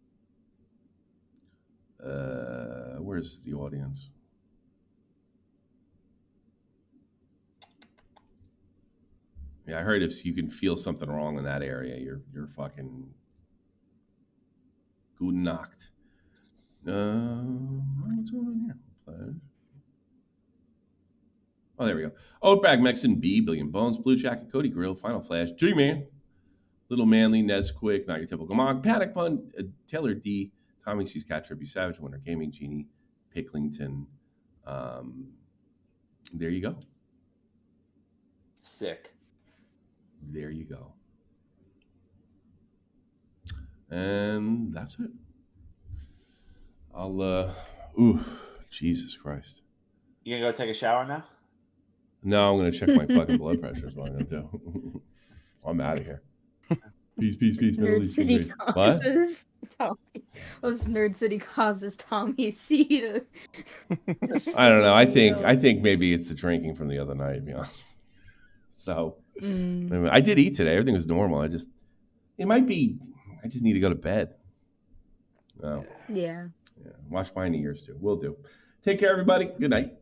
Where's the audience? Yeah, I heard if you can feel something wrong in that area, you're fucking guten Nacht. What's going on here? Oh, there we go. Oatbag, Mexican B, Billion Bones, Blue Jacket, Cody Grill, Final Flash, G-Man, Little Manly, Nesquik, Not Your Typical Mog, Panic Pun, Taylor D, Tommy C's Cat Tribute Savage, Winter Gaming, Genie, Picklington. There you go. Sick. There you go. And that's it. Jesus Christ. You gonna go take a shower now? No, I'm gonna check my fucking blood pressure is what I'm gonna do. I'm out of here. Peace. Nerd City causes Nerd City causes Tommy C to. I don't know. I think maybe it's the drinking from the other night, to be honest. So I did eat today. Everything was normal. I just need to go to bed. No. Yeah. Wash my ears too. Will do. Take care, everybody. Good night.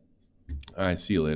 All right. See you later.